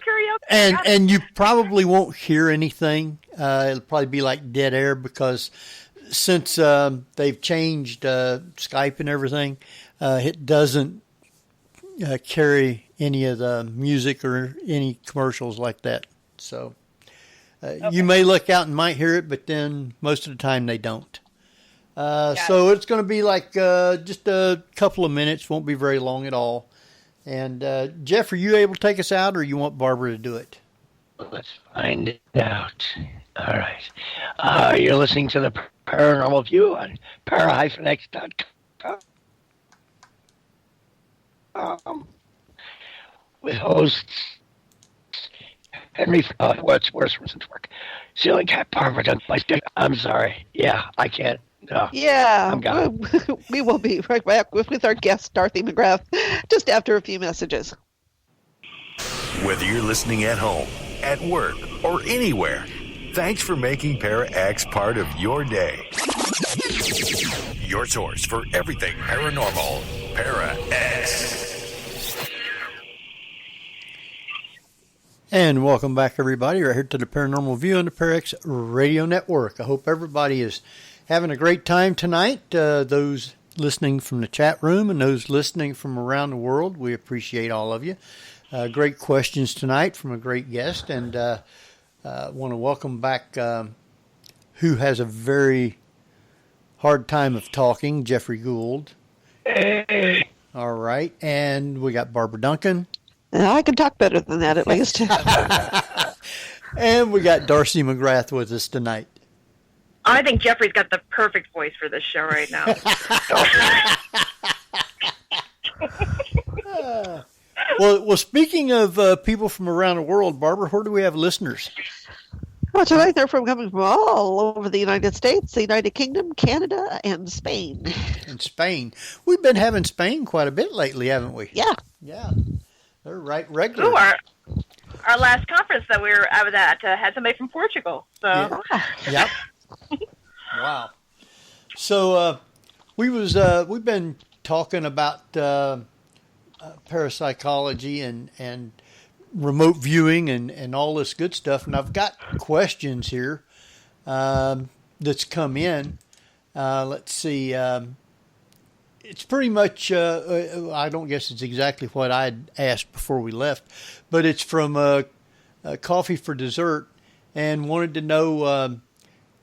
Karaoke. And you probably won't hear anything. It'll probably be like dead air, because since they've changed Skype and everything, it doesn't carry any of the music or any commercials like that. So you may look out and might hear it, but then most of the time they don't. So it's going to be like just a couple of minutes. Won't be very long at all. And Jeff, are you able to take us out, or you want Barbara to do it? Let's find it out. All right. You're listening to the Paranormal View on para-x.com. With hosts Henry, what's worse doesn't work. Ceiling Cat Barbara done my stick. I'm sorry. Yeah, I can't. No. Yeah, I'm gone. We will be right back with our guest, Darcie McGrath, just after a few messages. Whether you're listening at home, at work, or anywhere, thanks for making Para-X part of your day. Your source for everything paranormal, Para-X. And welcome back, everybody, right here to the Paranormal View on the Para-X Radio Network. I hope everybody is having a great time tonight. Those listening from the chat room and those listening from around the world, we appreciate all of you. Great questions tonight from a great guest, and want to welcome back who has a very hard time of talking, Jeffrey Gould. Hey. All right, and we got Barbara Duncan. I can talk better than that, at least. And we got Darcie McGrath with us tonight. I think Jeffrey's got the perfect voice for this show right now. Well, speaking of people from around the world, Barbara, where do we have listeners? Well, tonight they're coming from all over the United States, the United Kingdom, Canada, and Spain. And Spain. We've been having Spain quite a bit lately, haven't we? Yeah. Yeah. They're right regular. Ooh, our last conference that I was at had somebody from Portugal. So. Yeah. Yep. Wow. So we've been talking about parapsychology and remote viewing and all this good stuff. And I've got questions here that's come in. Let's see. It's pretty much, I don't guess it's exactly what I'd asked before we left, but it's from Coffee for Dessert, and wanted to know,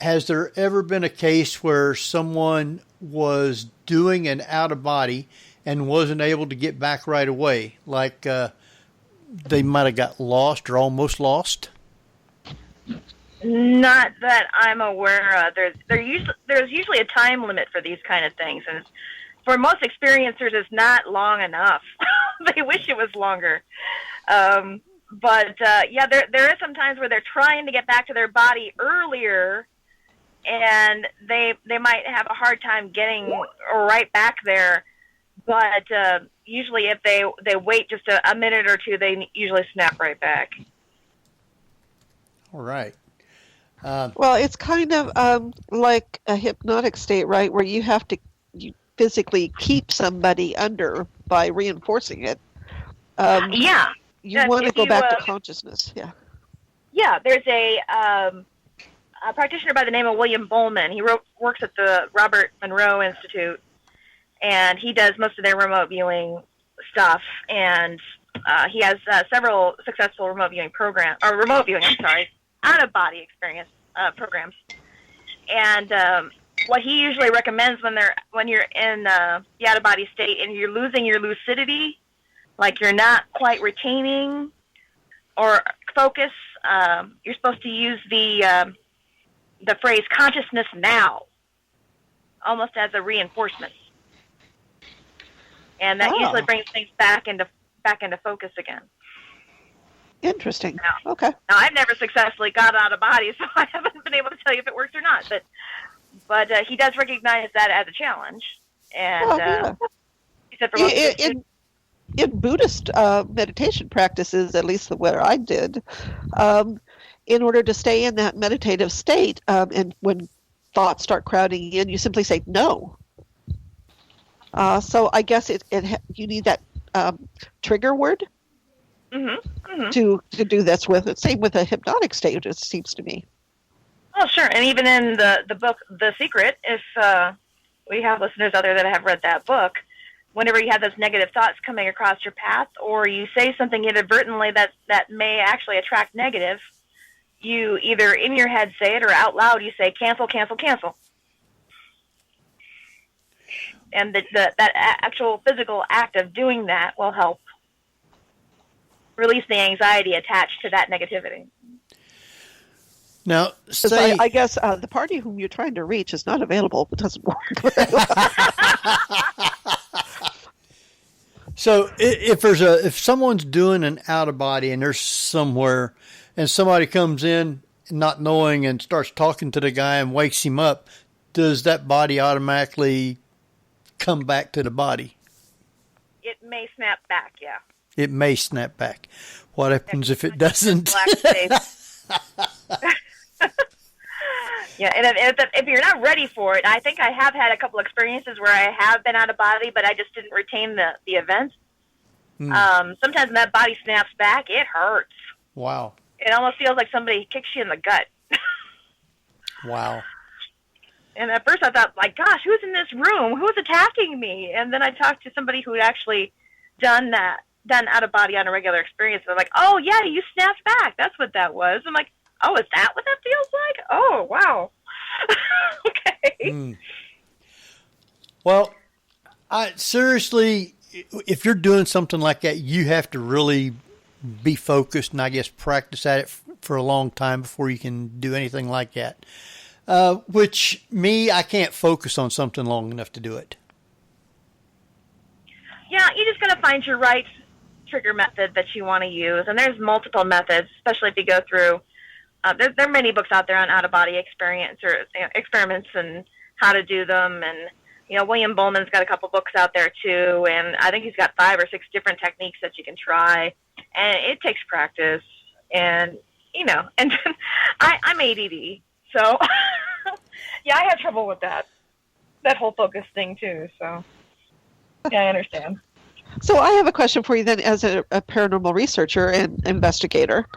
has there ever been a case where someone was doing an out-of-body and wasn't able to get back right away? Like they might have got lost or almost lost? Not that I'm aware of. There's usually a time limit for these kind of things, and for most experiencers, it's not long enough. They wish it was longer. But there is some times where they're trying to get back to their body earlier, and they might have a hard time getting right back there. But usually if they wait just a minute or two, they usually snap right back. All right. Well, it's kind of like a hypnotic state, right, where you physically keep somebody under by reinforcing it. You want to go back to consciousness. Yeah, there's a practitioner by the name of William Bowman. He works at the Robert Monroe Institute, and he does most of their remote viewing stuff. And he has several successful remote viewing out of body experience programs. And what he usually recommends when you're in the out of body state and you're losing your lucidity, like you're not quite retaining or focus, you're supposed to use the phrase "consciousness now," almost as a reinforcement, and that usually brings things back into focus again. Interesting. Okay. Now, I've never successfully got out of body, so I haven't been able to tell you if it works or not. But he does recognize that as a challenge, and he said for most in Buddhist meditation practices, at least where I did, in order to stay in that meditative state, and when thoughts start crowding in, you simply say no. So I guess you need that trigger word to do this with. It's same with a hypnotic state, it seems to me. Oh, sure. And even in the book, The Secret, if we have listeners out there that have read that book, whenever you have those negative thoughts coming across your path, or you say something inadvertently that may actually attract negative, you either in your head say it or out loud you say, cancel, cancel, cancel. And that actual physical act of doing that will help release the anxiety attached to that negativity. Now, I guess the party whom you're trying to reach is not available. It doesn't work very well. So if someone's doing an out of body and they're somewhere and somebody comes in not knowing and starts talking to the guy and wakes him up, does that body automatically come back to the body? It may snap back, yeah. It may snap back. What happens if it doesn't? Yeah, and if you're not ready for it, I think I have had a couple experiences where I have been out of body, but I just didn't retain the event. Sometimes when that body snaps back, it hurts. Wow. It almost feels like somebody kicks you in the gut. Wow. And at first I thought, like, gosh, who's in this room? Who's attacking me? And then I talked to somebody who had actually done out of body on a regular experience. They're like, oh, yeah, you snapped back. That's what that was. I'm like, oh, is that what that feels like? Oh, wow. Okay. Well, seriously, if you're doing something like that, you have to really be focused and I guess practice at it for a long time before you can do anything like that. I can't focus on something long enough to do it. Yeah, you just got to find your right trigger method that you want to use. And there's multiple methods, especially if you go through. There are many books out there on out-of-body experience or experiments and how to do them. And, William Bowman's got a couple books out there, too. And I think he's got 5 or 6 different techniques that you can try. And it takes practice. And, and I'm ADD. So, yeah, I have trouble with that whole focus thing, too. So, yeah, I understand. So I have a question for you then, as a paranormal researcher and investigator,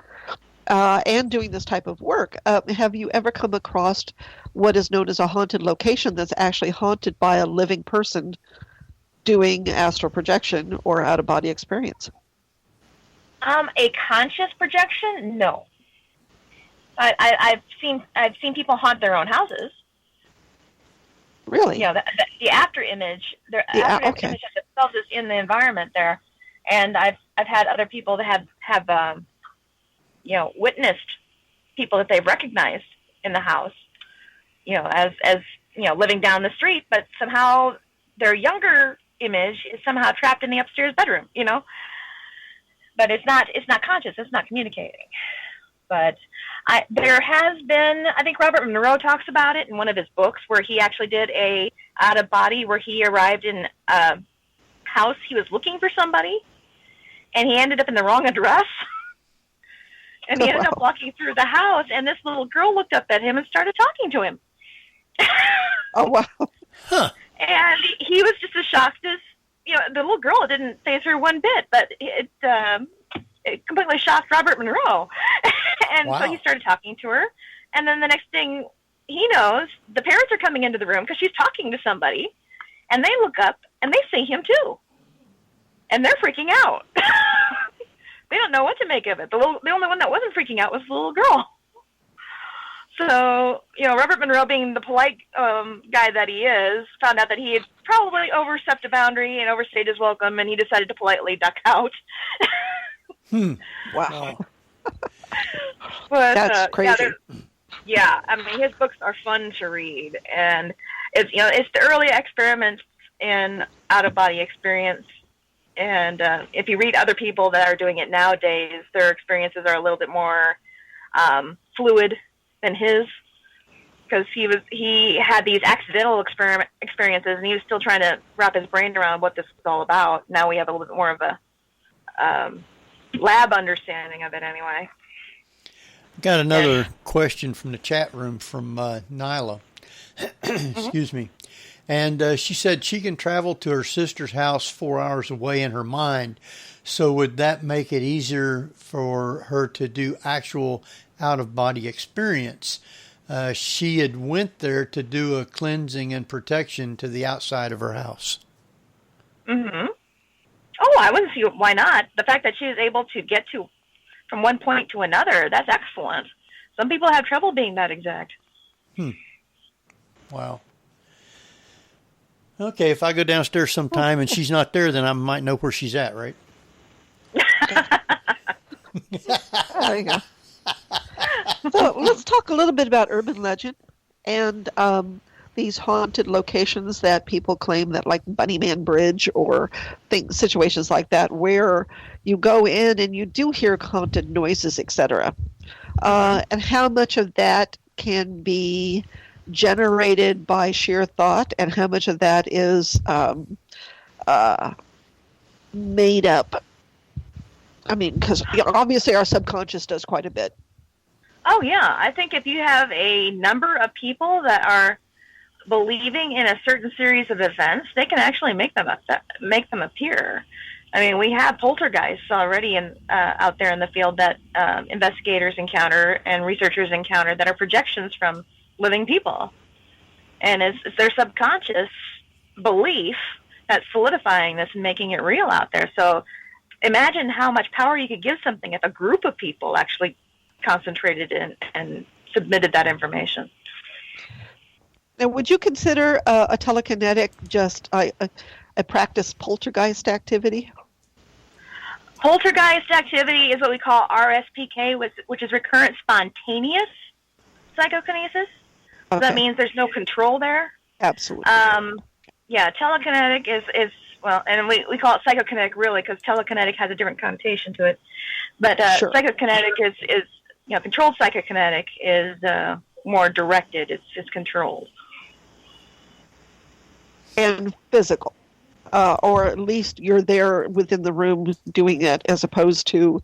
and doing this type of work. Have you ever come across what is known as a haunted location that's actually haunted by a living person doing astral projection or out-of-body experience? A conscious projection? No. I've seen people haunt their own houses. Really? You know, the after image, image of themselves is in the environment there, and I've had other people that have witnessed people that they've recognized in the house, as living down the street, but somehow their younger image is somehow trapped in the upstairs bedroom, but it's not conscious, it's not communicating. But there has been, I think Robert Monroe talks about it in one of his books, where he actually did a out of body where he arrived in a house. He was looking for somebody, and he ended up in the wrong address. And he ended up walking through the house, and this little girl looked up at him and started talking to him. Oh, wow. Huh. And he was just as shocked as, the little girl. It didn't faze her one bit, but it completely shocked Robert Monroe. And Wow. So he started talking to her. And then the next thing he knows, the parents are coming into the room because she's talking to somebody. And they look up and they see him too. And they're freaking out. They don't know what to make of it. The only one that wasn't freaking out was the little girl. So, Robert Monroe, being the polite guy that he is, found out that he had probably overstepped a boundary and overstayed his welcome, and he decided to politely duck out. Wow. But, that's crazy. Yeah, I mean, his books are fun to read, and it's the early experiments in out-of-body experience. And if you read other people that are doing it nowadays, their experiences are a little bit more fluid than his, because he had these accidental experiences, and he was still trying to wrap his brain around what this was all about. Now we have a little bit more of a lab understanding of it, anyway. Got another question from the chat room from Nyla. Excuse me. And she said she can travel to her sister's house 4 hours away in her mind. So would that make it easier for her to do actual out-of-body experience? She had went there to do a cleansing and protection to the outside of her house. Mm-hmm. Oh, I wouldn't see why not. The fact that she was able to get to from one point to another, that's excellent. Some people have trouble being that exact. Wow. Okay, if I go downstairs sometime and she's not there, then I might know where she's at, right? There you go. So let's talk a little bit about urban legend and these haunted locations that people claim, that like Bunnyman Bridge or situations like that, where you go in and you do hear haunted noises, etc. And how much of that can be generated by sheer thought, and how much of that is made up? I mean, because obviously our subconscious does quite a bit. Oh, yeah. I think if you have a number of people that are believing in a certain series of events, they can actually make them appear. I mean, we have poltergeists already out there in the field that investigators encounter and researchers encounter that are projections from living people. And it's their subconscious belief that's solidifying this and making it real out there. So imagine how much power you could give something if a group of people actually concentrated in and submitted that information. Now, would you consider a telekinetic just a practice poltergeist activity? Poltergeist activity is what we call RSPK, which is recurrent spontaneous psychokinesis. So that means there's no control there. Absolutely. Yeah, telekinetic is well, and we call it psychokinetic really because telekinetic has a different connotation to it. But Sure. Psychokinetic is controlled psychokinetic is more directed. It's controlled. And physical. Or at least you're there within the room doing it, as opposed to,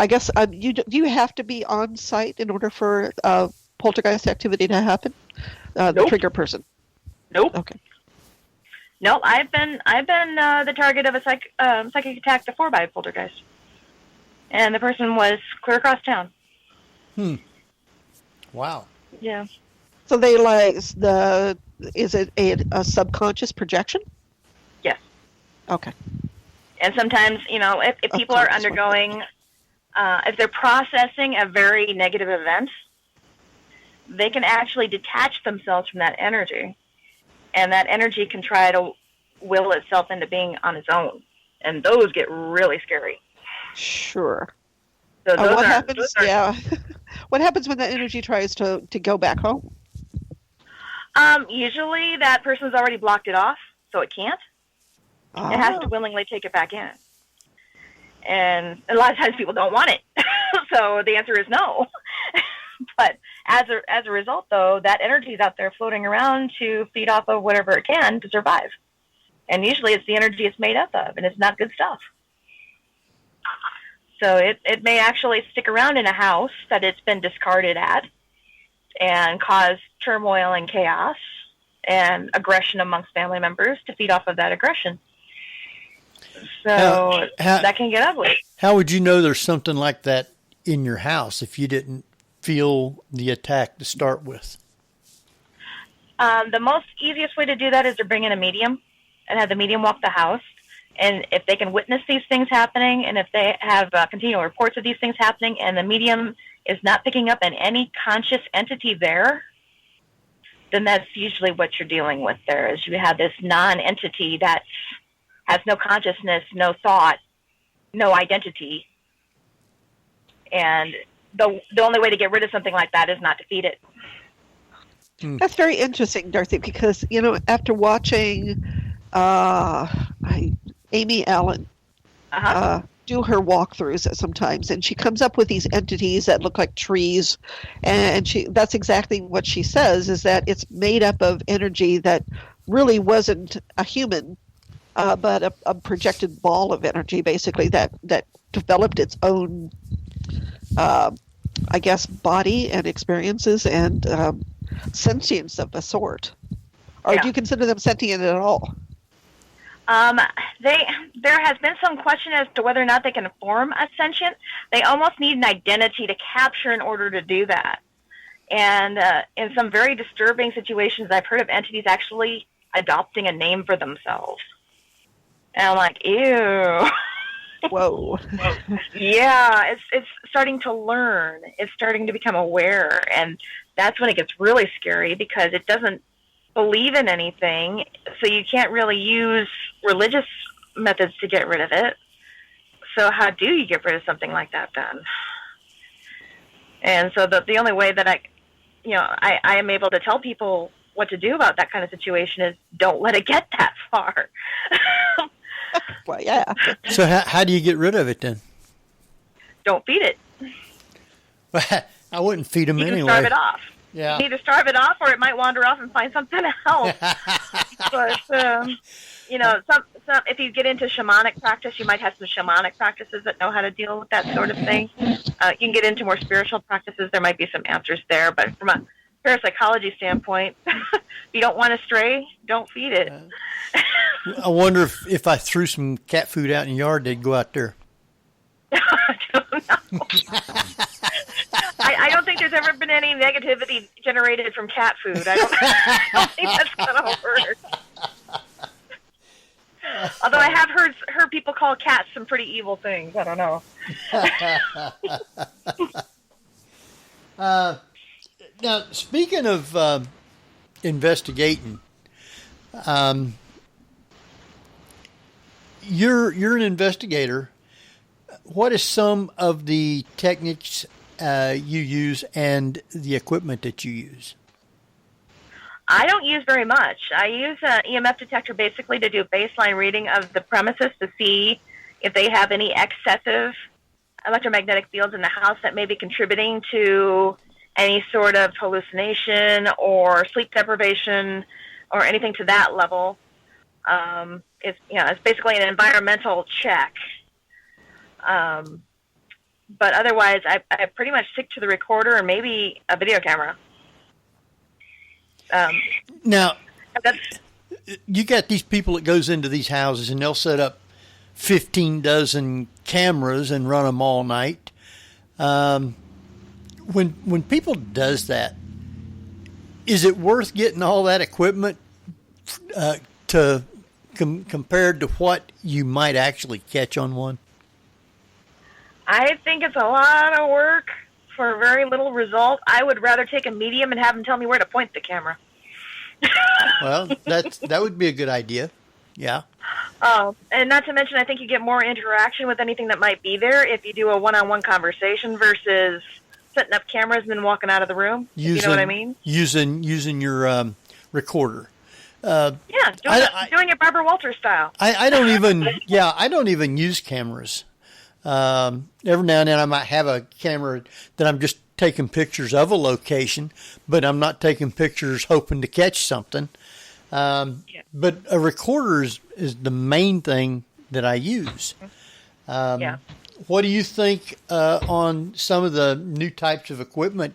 I guess, do you have to be on site in order for poltergeist activity to happen? The Nope. trigger person. Nope. Okay. No, I've been the target of a psychic attack before by a poltergeist, and the person was clear across town. Wow. Yeah. So they is it a subconscious projection? Yes. Okay. And sometimes, if people are undergoing, if they're processing a very negative event, they can actually detach themselves from that energy. And that energy can try to will itself into being on its own. And those get really scary. Sure. So what happens? Yeah. What happens when that energy tries to go back home? Usually that person's already blocked it off, so it can't. It has to willingly take it back in. And a lot of times people don't want it. So the answer is no. But as a result, though, that energy is out there floating around to feed off of whatever it can to survive. And usually it's the energy it's made up of, and it's not good stuff. So it may actually stick around in a house that it's been discarded at and cause turmoil and chaos and aggression amongst family members to feed off of that aggression. So that can get ugly. How would you know there's something like that in your house if you didn't feel the attack to start with? The most easiest way to do that is to bring in a medium and have the medium walk the house. And if they can witness these things happening, and if they have continual reports of these things happening, and the medium is not picking up on any conscious entity there, then that's usually what you're dealing with there, is you have this non-entity that has no consciousness, no thought, no identity. And the only way to get rid of something like that is not to feed it. That's very interesting, Darcie, because, after watching Amy Allen do her walkthroughs sometimes, and she comes up with these entities that look like trees, and that's exactly what she says, is that it's made up of energy that really wasn't a human, but a projected ball of energy, basically, that developed its own, body and experiences and sentience of a sort. Or do you consider them sentient at all? There has been some question as to whether or not they can form a sentient. They almost need an identity to capture in order to do that. And in some very disturbing situations, I've heard of entities actually adopting a name for themselves. And I'm like, ew. Whoa. Yeah, it's starting to learn. It's starting to become aware. And that's when it gets really scary, because it doesn't believe in anything, so you can't really use religious methods to get rid of it. So how do you get rid of something like that then? And so the only way that I am able to tell people what to do about that kind of situation is don't let it get that far. Well, yeah. So how do you get rid of it then? Don't feed it. I wouldn't feed them anyway. You can starve it off. Yeah. You either starve it off, or it might wander off and find something else. But some if you get into shamanic practice, you might have some shamanic practices that know how to deal with that sort of thing. You can get into more spiritual practices. There might be some answers there, but from a parapsychology standpoint, if you don't want to stray, don't feed it. I wonder if I threw some cat food out in the yard, they'd go out there. I don't know. I don't think there's ever been any negativity generated from cat food. I don't think that's going to work. Although I have heard people call cats some pretty evil things. I don't know. Now, speaking of investigating, you're an investigator. What is some of the techniques you use and the equipment that you use? I don't use very much. I use an EMF detector basically to do a baseline reading of the premises to see if they have any excessive electromagnetic fields in the house that may be contributing to any sort of hallucination or sleep deprivation or anything to that level. It's basically an environmental check. But otherwise, I pretty much stick to the recorder and maybe a video camera. Now, you got these people that goes into these houses and they'll set up 15 dozen cameras and run them all night. When people does that, is it worth getting all that equipment compared to what you might actually catch on one? I think it's a lot of work for very little result. I would rather take a medium and have them tell me where to point the camera. Well, that would be a good idea. Yeah. And not to mention, I think you get more interaction with anything that might be there if you do a one-on-one conversation versus setting up cameras and then walking out of the room. You know what I mean? Using your recorder. Doing it Barbara Walters style. I don't even use cameras. Every now and then I might have a camera that I'm just taking pictures of a location, but I'm not taking pictures hoping to catch something. But a recorder is the main thing that I use. What do you think on some of the new types of equipment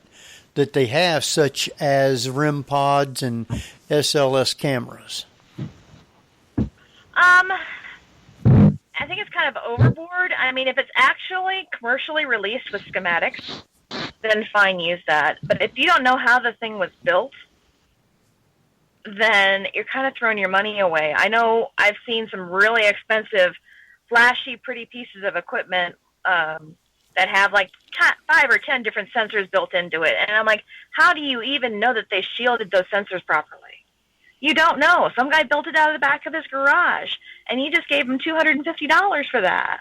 that they have, such as REM pods and SLS cameras? I think it's kind of overboard. I mean, if it's actually commercially released with schematics, then fine, use that. But if you don't know how the thing was built, then you're kind of throwing your money away. I know I've seen some really expensive, flashy, pretty pieces of equipment that have like 5 or 10 different sensors built into it. And I'm like, how do you even know that they shielded those sensors properly? You don't know. Some guy built it out of the back of his garage, and you just gave him $250 for that.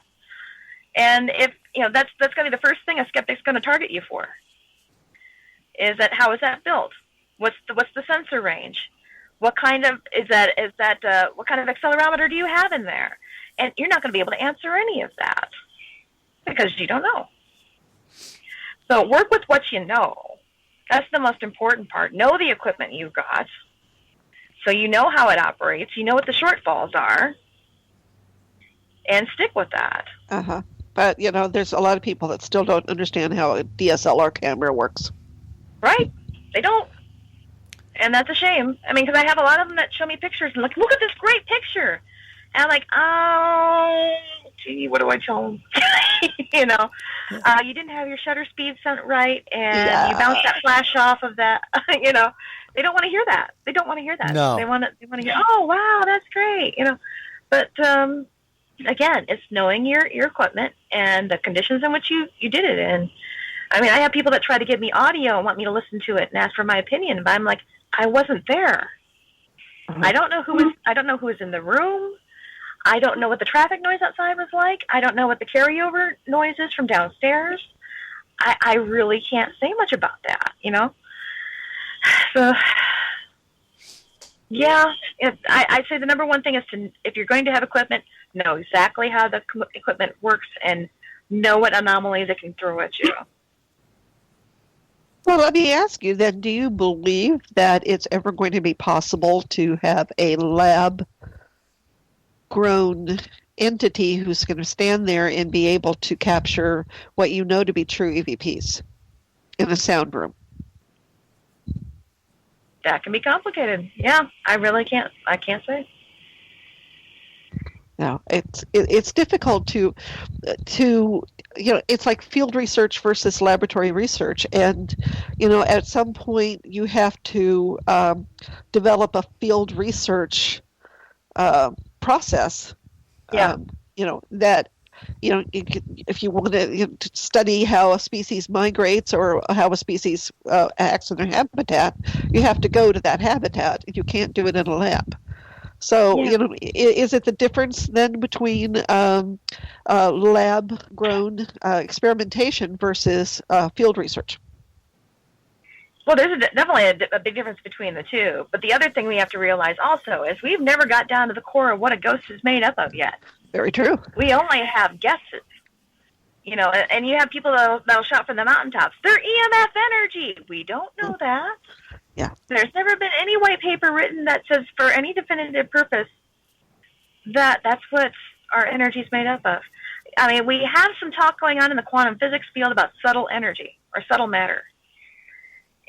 And if that's going to be the first thing a skeptic's going to target you for. Is that how is that built? What's the sensor range? What kind of what kind of accelerometer do you have in there? And you're not going to be able to answer any of that because you don't know. So work with what you know. That's the most important part. Know the equipment you've got. So you know how it operates. You know what the shortfalls are. And stick with that. Uh-huh. But, there's a lot of people that still don't understand how a DSLR camera works. Right. They don't. And that's a shame. I mean, because I have a lot of them that show me pictures and like, look at this great picture. And I'm like, oh, gee, what do I tell them? You didn't have your shutter speed set right, and you bounced that flash off of that. They don't want to hear that. They don't want to hear that. No. They want to hear, oh, wow, that's great. But again, it's knowing your equipment and the conditions in which you did it in. I mean, I have people that try to give me audio and want me to listen to it and ask for my opinion, but I'm like, I wasn't there. Mm-hmm. I don't know who was in the room. I don't know what the traffic noise outside was like. I don't know what the carryover noise is from downstairs. I really can't say much about that, So, yeah, I'd say the number one thing is if you're going to have equipment, know exactly how the equipment works and know what anomalies it can throw at you. Well, let me ask you then, do you believe that it's ever going to be possible to have a lab-grown entity who's going to stand there and be able to capture what you know to be true EVPs in a sound room? That can be complicated. Yeah, I can't say. No, it's difficult to it's like field research versus laboratory research, and at some point you have to develop a field research process. Yeah. That if you want to study how a species migrates or how a species acts in their habitat, you have to go to that habitat. You can't do it in a lab. So, is it the difference then between lab-grown experimentation versus field research? Well, there's definitely a big difference between the two. But the other thing we have to realize also is we've never got down to the core of what a ghost is made up of yet. Very true. We only have guesses. And you have people that'll shout from the mountaintops, they're EMF energy. We don't know that. Yeah. There's never been any white paper written that says for any definitive purpose that that's what our energy is made up of. I mean, we have some talk going on in the quantum physics field about subtle energy or subtle matter.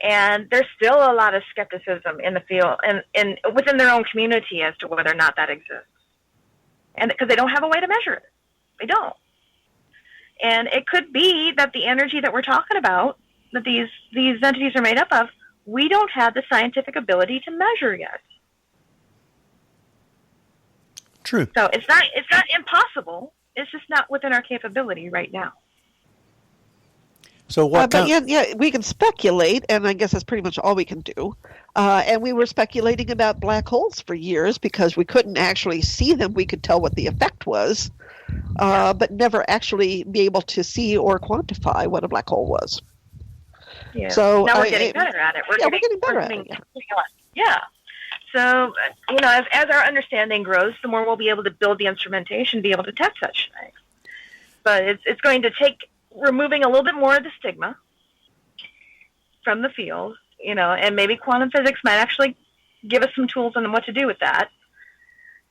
And there's still a lot of skepticism in the field and within their own community as to whether or not that exists. And because they don't have a way to measure it. They don't. And it could be that the energy that we're talking about, that these entities are made up of, we don't have the scientific ability to measure yet. True. So it's not impossible. It's just not within our capability right now. So what? But yeah, we can speculate, and I guess that's pretty much all we can do. And we were speculating about black holes for years because we couldn't actually see them. We could tell what the effect was, but never actually be able to see or quantify what a black hole was. Yeah. So now we're getting better at it. We're getting better at it. Yeah. So, as our understanding grows, the more we'll be able to build the instrumentation to be able to test such things. But it's going to take removing a little bit more of the stigma from the field, and maybe quantum physics might actually give us some tools on what to do with that.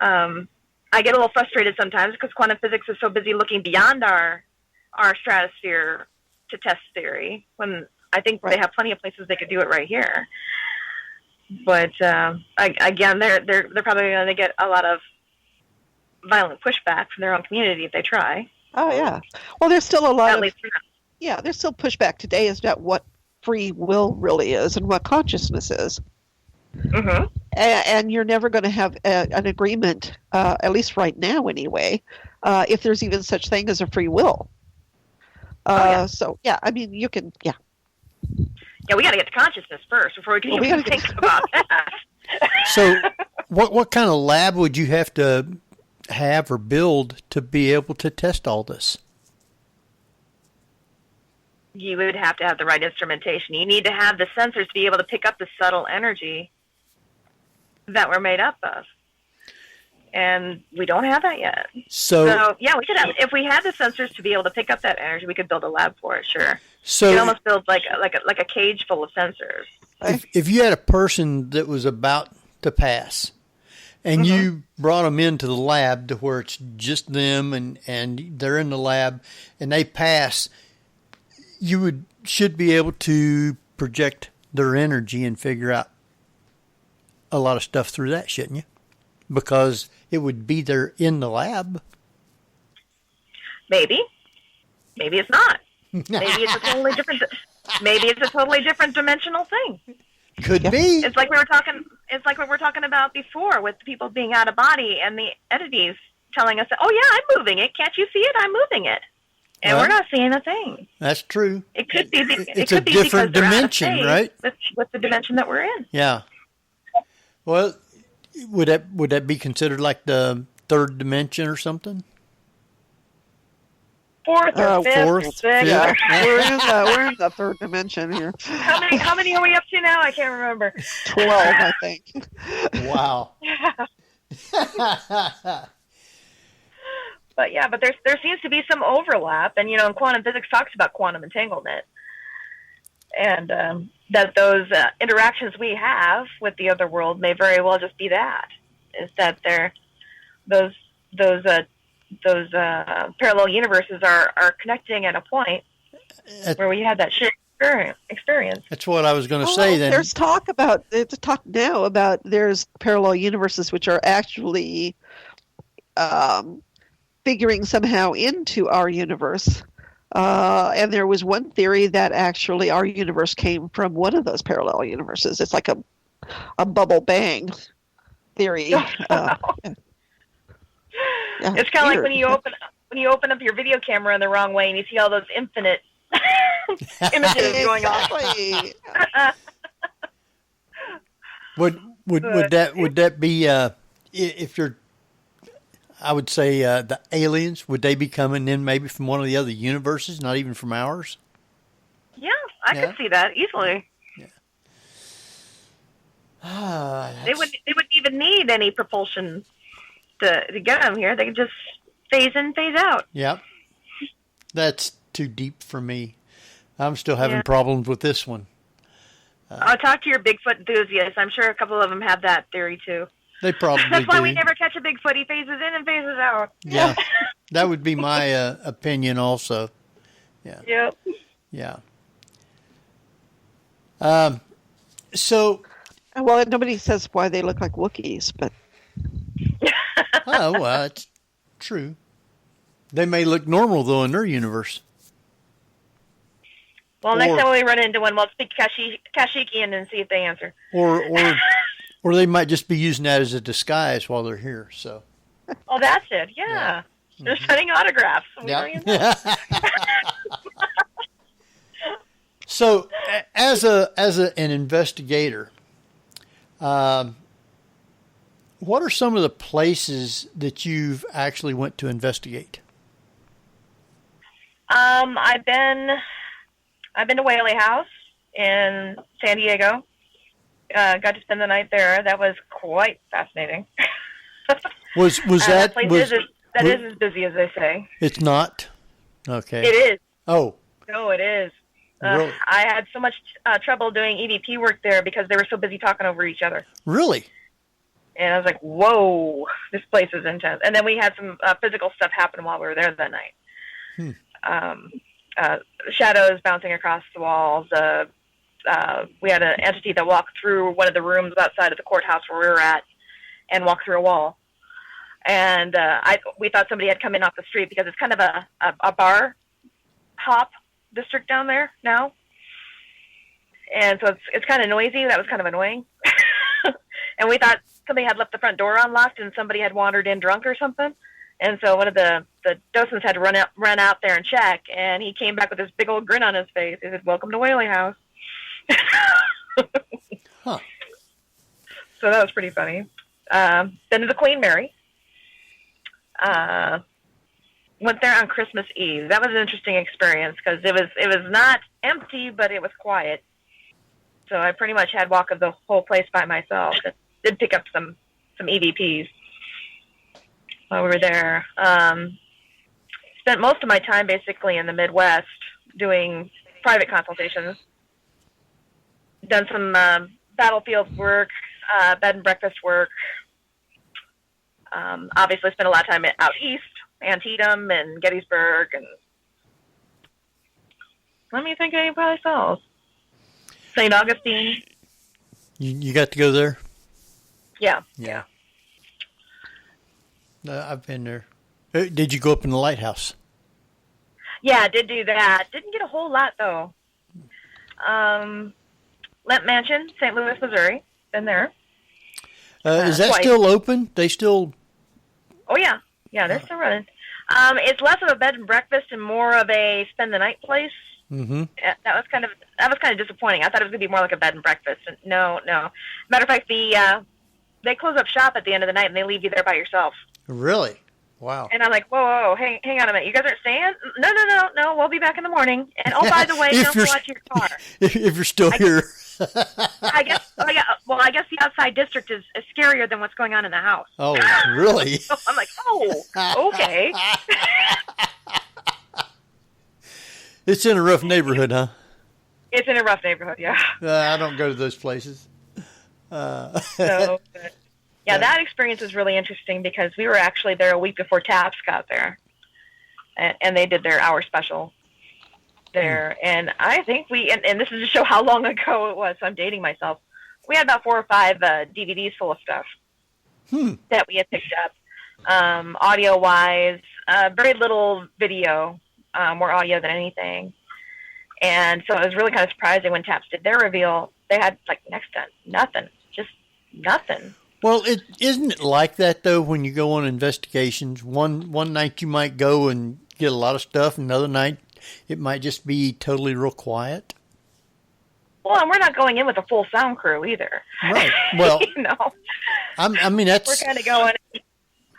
I get a little frustrated sometimes because quantum physics is so busy looking beyond our stratosphere to test theory, when I think they have plenty of places they could do it right here. But again, they're probably going to get a lot of violent pushback from their own community if they try. Oh yeah. Well, there's still a lot At of least, there's still pushback today as about what free will really is and what consciousness is. Mm-hmm. And you're never going to have an agreement, at least right now anyway, if there's even such thing as a free will. So I mean, you can Yeah, we got to get to consciousness first before we can even think about that. So, what kind of lab would you have to have or build to be able to test all this? You would have to have the right instrumentation. You need to have the sensors to be able to pick up the subtle energy that we're made up of. And we don't have that yet. So yeah, we could have, if we had the sensors to be able to pick up that energy, we could build a lab for it, sure. So you could almost build like a cage full of sensors. If you had a person that was about to pass, and you brought them into the lab to where it's just them and they're in the lab and they pass, you should be able to project their energy and figure out a lot of stuff through that, shouldn't you? Because it would be there in the lab. Maybe it's not. Maybe it's a totally different. Maybe it's a totally different dimensional thing. Could be. It's like we were talking. It's like what we were talking about before with people being out of body and the entities telling us, "Oh yeah, I'm moving it. Can't you see it? I'm moving it." And we're not seeing a thing. That's true. It could be. It's a different dimension, right? With the dimension that we're in. Yeah. Well, would that be considered like the third dimension or something? Fourth or fifth. Fourth, Fifth. Yeah. we're in the third dimension here. How many are we up to now? I can't remember. 12, I think. Wow. But there seems to be some overlap, and and quantum physics talks about quantum entanglement, and that those interactions we have with the other world may very well just be that. Is that those parallel universes are connecting at a point where we had that shared experience. That's what I was going to say. Then there's talk now about there's parallel universes which are actually figuring somehow into our universe. And there was one theory that actually our universe came from one of those parallel universes. It's like a bubble bang theory. Yeah, it's kind of like when you open up your video camera in the wrong way and you see all those infinite images going off. Would that be if you're? I would say the aliens, would they be coming in maybe from one of the other universes, not even from ours? Yeah, I could see that easily. Yeah. They wouldn't even need any propulsion to get them here. They could just phase in, phase out. Yep. That's too deep for me. I'm still having problems with this one. I'll talk to your Bigfoot enthusiasts. I'm sure a couple of them have that theory too. They probably That's why do. we never catch a Bigfoot. He phases in and phases out. Yeah. That would be my opinion also. Yeah. Yep. Yeah. So, Well, nobody says why they look like Wookiees, but oh, well, it's true. They may look normal, though, in their universe. Well, next time we run into one, we'll speak Kashikian and see if they answer. Or they might just be using that as a disguise while they're here. So. Oh, that's it. Yeah. They're sending autographs. So, as an investigator, what are some of the places that you've actually went to investigate? I've been to Whaley House in San Diego. Got to spend the night there. That was quite fascinating. Was that place is as busy as they say. It's not? Okay. It is. Oh. No, it is. Really? I had so much trouble doing EVP work there because they were so busy talking over each other. Really? And I was like, whoa, this place is intense. And then we had some physical stuff happen while we were there that night. Shadows bouncing across the walls. We had an entity that walked through one of the rooms outside of the courthouse where we were at and walked through a wall. And we thought somebody had come in off the street because it's kind of a bar hop district down there now. And so it's kind of noisy. That was kind of annoying. And we thought somebody had left the front door unlocked and somebody had wandered in drunk or something. And so one of the docents had to run out there and check, and he came back with this big old grin on his face. He said, "Welcome to Whaley House." Huh. So that was pretty funny. Then to the Queen Mary. Went there on Christmas Eve. That was an interesting experience because it was not empty, but it was quiet. So I pretty much had walk of the whole place by myself. I did pick up some EVPs while we were there. Spent most of my time basically in the Midwest doing private consultations. Done some battlefield work, bed and breakfast work. Obviously spent a lot of time out east, Antietam and Gettysburg, and let me think of any place else. St. Augustine. You got to go there? Yeah. I've been there. Did you go up in the lighthouse? Yeah, I did do that. Didn't get a whole lot, though. Lemp Mansion, St. Louis, Missouri. Been there. Is that twice. still open? They still... Oh, yeah. Yeah, they're still running. It's less of a bed and breakfast and more of a spend the night place. Mm-hmm. That was kind of disappointing. I thought it was going to be more like a bed and breakfast. No. Matter of fact, they close up shop at the end of the night and they leave you there by yourself. Really? Wow. And I'm like, whoa, hang on a minute. You guys aren't staying? No. We'll be back in the morning. And oh, by the way, don't go out to your car. If you're still here. I guess the outside district is scarier than what's going on in the house. Oh, really? So I'm like, oh, okay. It's in a rough neighborhood, huh? It's in a rough neighborhood, yeah. I don't go to those places. So, that experience was really interesting because we were actually there a week before TAPS got there. And they did their hour special there. And I think and this is to show how long ago it was, so I'm dating myself. We had about 4 or 5 DVDs full of stuff that we had picked up. Audio-wise, very little video, more audio than anything. And so it was really kind of surprising when TAPS did their reveal. They had next to nothing, just nothing. Well, isn't it like that, though, when you go on investigations? One night you might go and get a lot of stuff, and another night it might just be totally real quiet. Well, and we're not going in with a full sound crew either. Right. Well, I mean, that's... We're kind of going...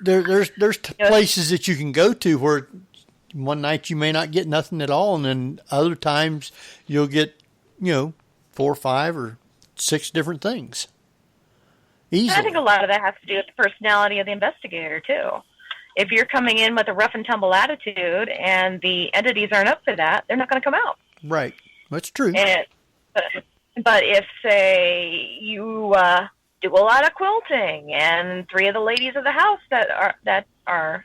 There's places that you can go to where one night you may not get nothing at all, and then other times you'll get, 4 or 5 or 6 different things. Easily. I think a lot of that has to do with the personality of the investigator, too. If you're coming in with a rough and tumble attitude and the entities aren't up for that, they're not going to come out. Right. That's true. But if, say, you do a lot of quilting and 3 of the ladies of the house that are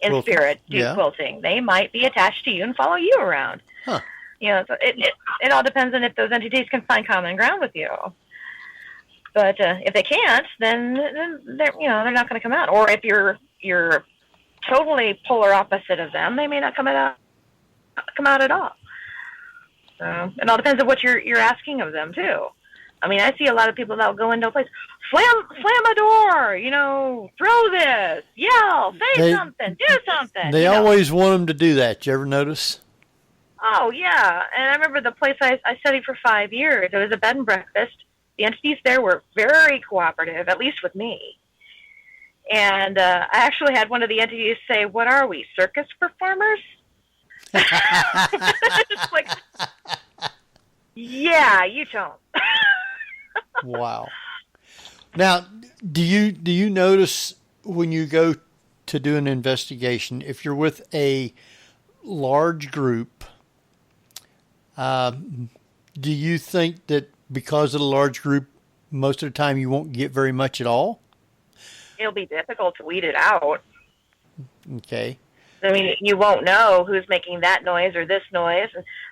in spirit do quilting, they might be attached to you and follow you around. Huh. So it all depends on if those entities can find common ground with you. But if they can't, then they're not going to come out. Or if you're totally polar opposite of them, they may not come out at all. So it all depends on what you're asking of them too. I mean, I see a lot of people that will go into a place, slam a door, throw this, yell, say something, do something. They always want them to do that. You ever notice? Oh, yeah. And I remember the place I studied for 5 years. It was a bed and breakfast. The entities there were very cooperative, at least with me. And I actually had one of the entities say, "What are we, circus performers?" It's like, yeah, you don't. Wow. Now, do you notice when you go to do an investigation, if you're with a large group, do you think that because of the large group, most of the time you won't get very much at all? It'll be difficult to weed it out. Okay. I mean, you won't know who's making that noise or this noise.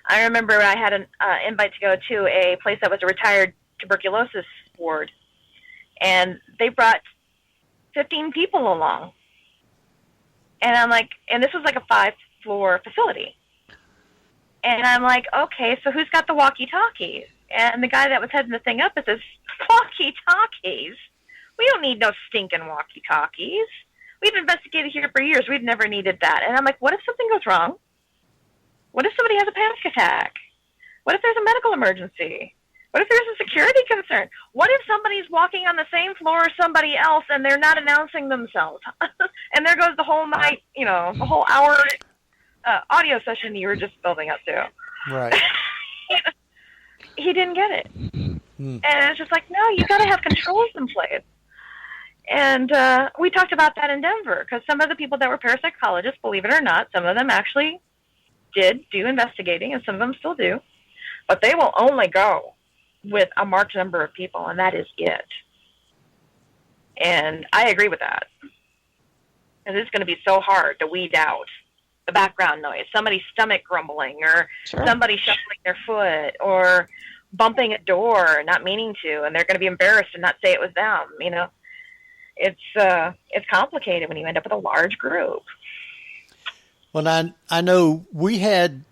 I remember I had an invite to go to a place that was a retired tuberculosis ward, and they brought 15 people along. And I'm like, and this was like a 5-floor facility. And I'm like, okay, so who's got the walkie-talkies? And the guy that was heading the thing up says, walkie-talkies? We don't need no stinking walkie-talkies. We've investigated here for years. We've never needed that. And I'm like, what if something goes wrong? What if somebody has a panic attack? What if there's a medical emergency? What if there's a security concern? What if somebody's walking on the same floor as somebody else and they're not announcing themselves? And there goes the whole night, the whole hour audio session you were just building up to. Right. He didn't get it. And it's just like, no, you got to have controls in place. And we talked about that in Denver because some of the people that were parapsychologists, believe it or not, some of them actually did do investigating and some of them still do. But they will only go with a marked number of people, and that is it. And I agree with that. Because it's going to be so hard to weed out the background noise, somebody's stomach grumbling, or somebody shuffling their foot, or bumping a door, not meaning to, and they're going to be embarrassed and not say it was them. It's complicated when you end up with a large group. Well, I know we had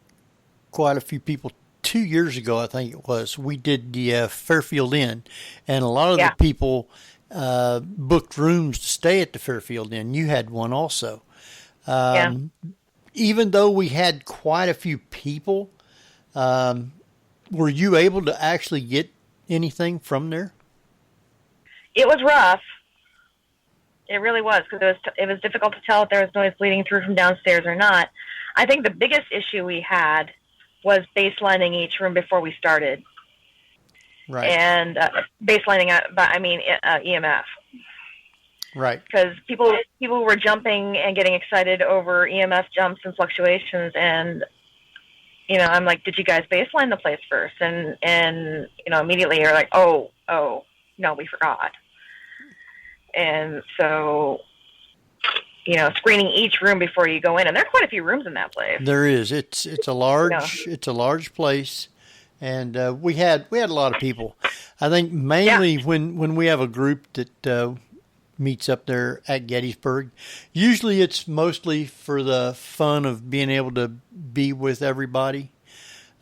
quite a few people 2 years ago, I think it was. We did the Fairfield Inn, and a lot of the people booked rooms to stay at the Fairfield Inn. You had one also. Even though we had quite a few people, were you able to actually get anything from there? It was rough. It really was, because it was difficult to tell if there was noise bleeding through from downstairs or not. I think the biggest issue we had was baselining each room before we started. Right. And baselining, EMF. Right. Because people were jumping and getting excited over EMF jumps and fluctuations, and I'm like, did you guys baseline the place first? And immediately you're like, oh no, we forgot. And so, screening each room before you go in, and there are quite a few rooms in that place. There is. It's a large place, and we had a lot of people. I think mainly when we have a group that meets up there at Gettysburg, usually it's mostly for the fun of being able to be with everybody.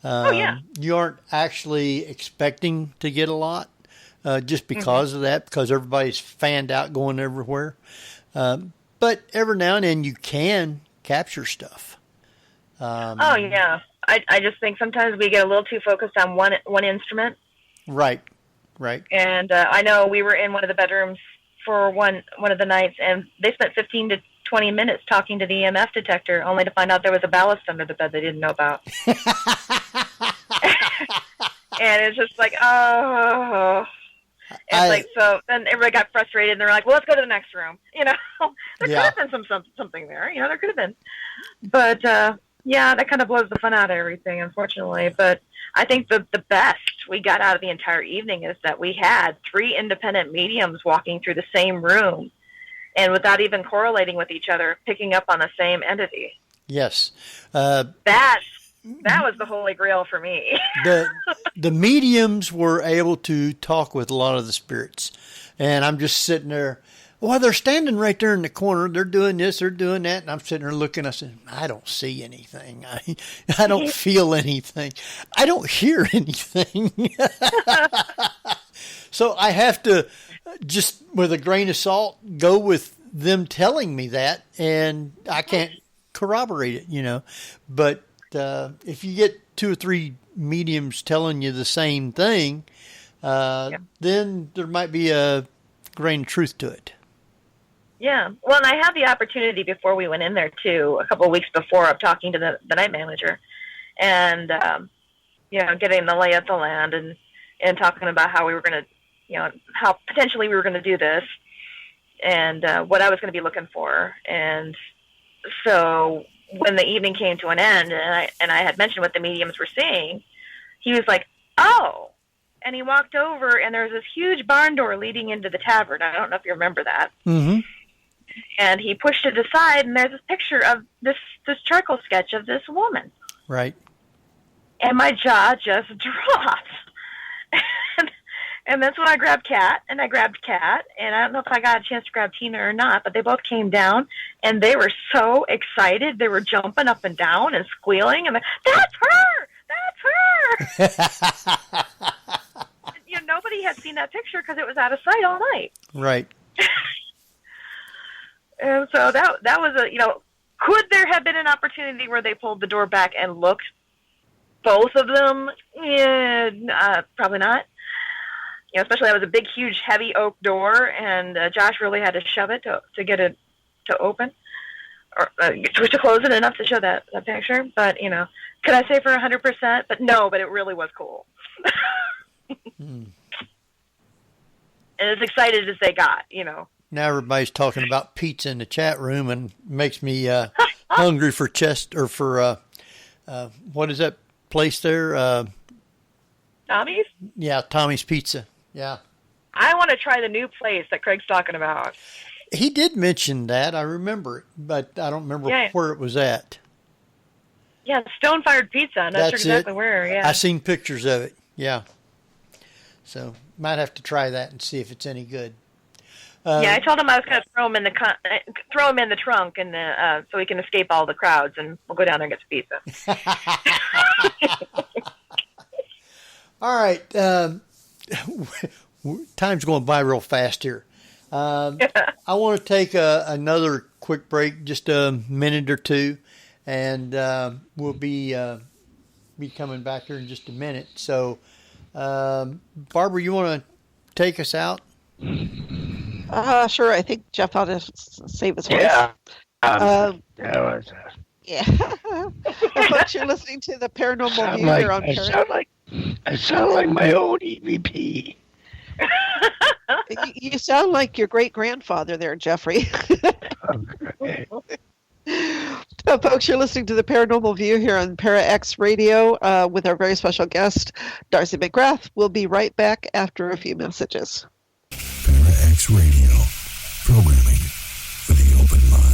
You aren't actually expecting to get a lot. Just because of that, because everybody's fanned out going everywhere. But every now and then you can capture stuff. I just think sometimes we get a little too focused on one instrument. Right. And I know we were in one of the bedrooms for one of the nights, and they spent 15 to 20 minutes talking to the EMF detector, only to find out there was a ballast under the bed they didn't know about. And it's just like, oh... so then everybody got frustrated, and they're like, well, let's go to the next room. There could have been something there. There could have been. But, that kind of blows the fun out of everything, unfortunately. But I think the best we got out of the entire evening is that we had 3 independent mediums walking through the same room, and without even correlating with each other, picking up on the same entity. Yes. That's that was the holy grail for me. the mediums were able to talk with a lot of the spirits, and I'm just sitting there. Well, they're standing right there in the corner. They're doing this, they're doing that, and I'm sitting there looking. I said, I don't see anything. I don't feel anything. I don't hear anything. So I have to just, with a grain of salt, go with them telling me that, and I can't corroborate it, But if you get 2 or 3 mediums telling you the same thing, then there might be a grain of truth to it. Yeah. Well, and I had the opportunity before we went in there, too, a couple of weeks before, of talking to the night manager and, getting the lay of the land and talking about how we were going to, how potentially we were going to do this and what I was going to be looking for. And so when the evening came to an end and I had mentioned what the mediums were seeing, he was like, oh. And he walked over, and there was this huge barn door leading into the tavern. I don't know if you remember that. Mm-hmm. And he pushed it aside, and there's this picture of this charcoal sketch of this woman. Right. And my jaw just dropped. And that's when I grabbed Kat, and I grabbed Kat, and I don't know if I got a chance to grab Tina or not, but they both came down, and they were so excited. They were jumping up and down and squealing, and that's her! That's her! Nobody had seen that picture because it was out of sight all night. Right. And so that was could there have been an opportunity where they pulled the door back and looked, both of them? Yeah, probably not. Especially that was a big, huge, heavy oak door, and Josh really had to shove it to get it to open, or to close it enough to show that picture. But, could I say for 100%? But no, but it really was cool. And as excited as they got, Now everybody's talking about pizza in the chat room, and makes me hungry for what is that place there? Tommy's? Yeah, Tommy's Pizza. Yeah. I want to try the new place that Craig's talking about. He did mention that. I remember it, but I don't remember where it was at. Yeah, Stone-Fired Pizza. I'm not sure exactly where. Yeah, I seen pictures of it. Yeah. So might have to try that and see if it's any good. I told him I was going to throw him in the trunk, and so he can escape all the crowds, and we'll go down there and get some pizza. All right. Time's going by real fast here. I want to take another quick break, just a minute or two, and we'll be coming back here in just a minute. So, Barbara, you want to take us out? Sure. I think Jeff ought to save his voice. Yeah. Yeah. Folks, you're listening to the Paranormal View here on Paranormal. I sound like my own EVP. You sound like your great-grandfather there, Jeffrey. Okay. Folks, you're listening to the Paranormal View here on ParaX Radio with our very special guest, Darcie McGrath. We'll be right back after a few messages. ParaX Radio, programming for the open mind.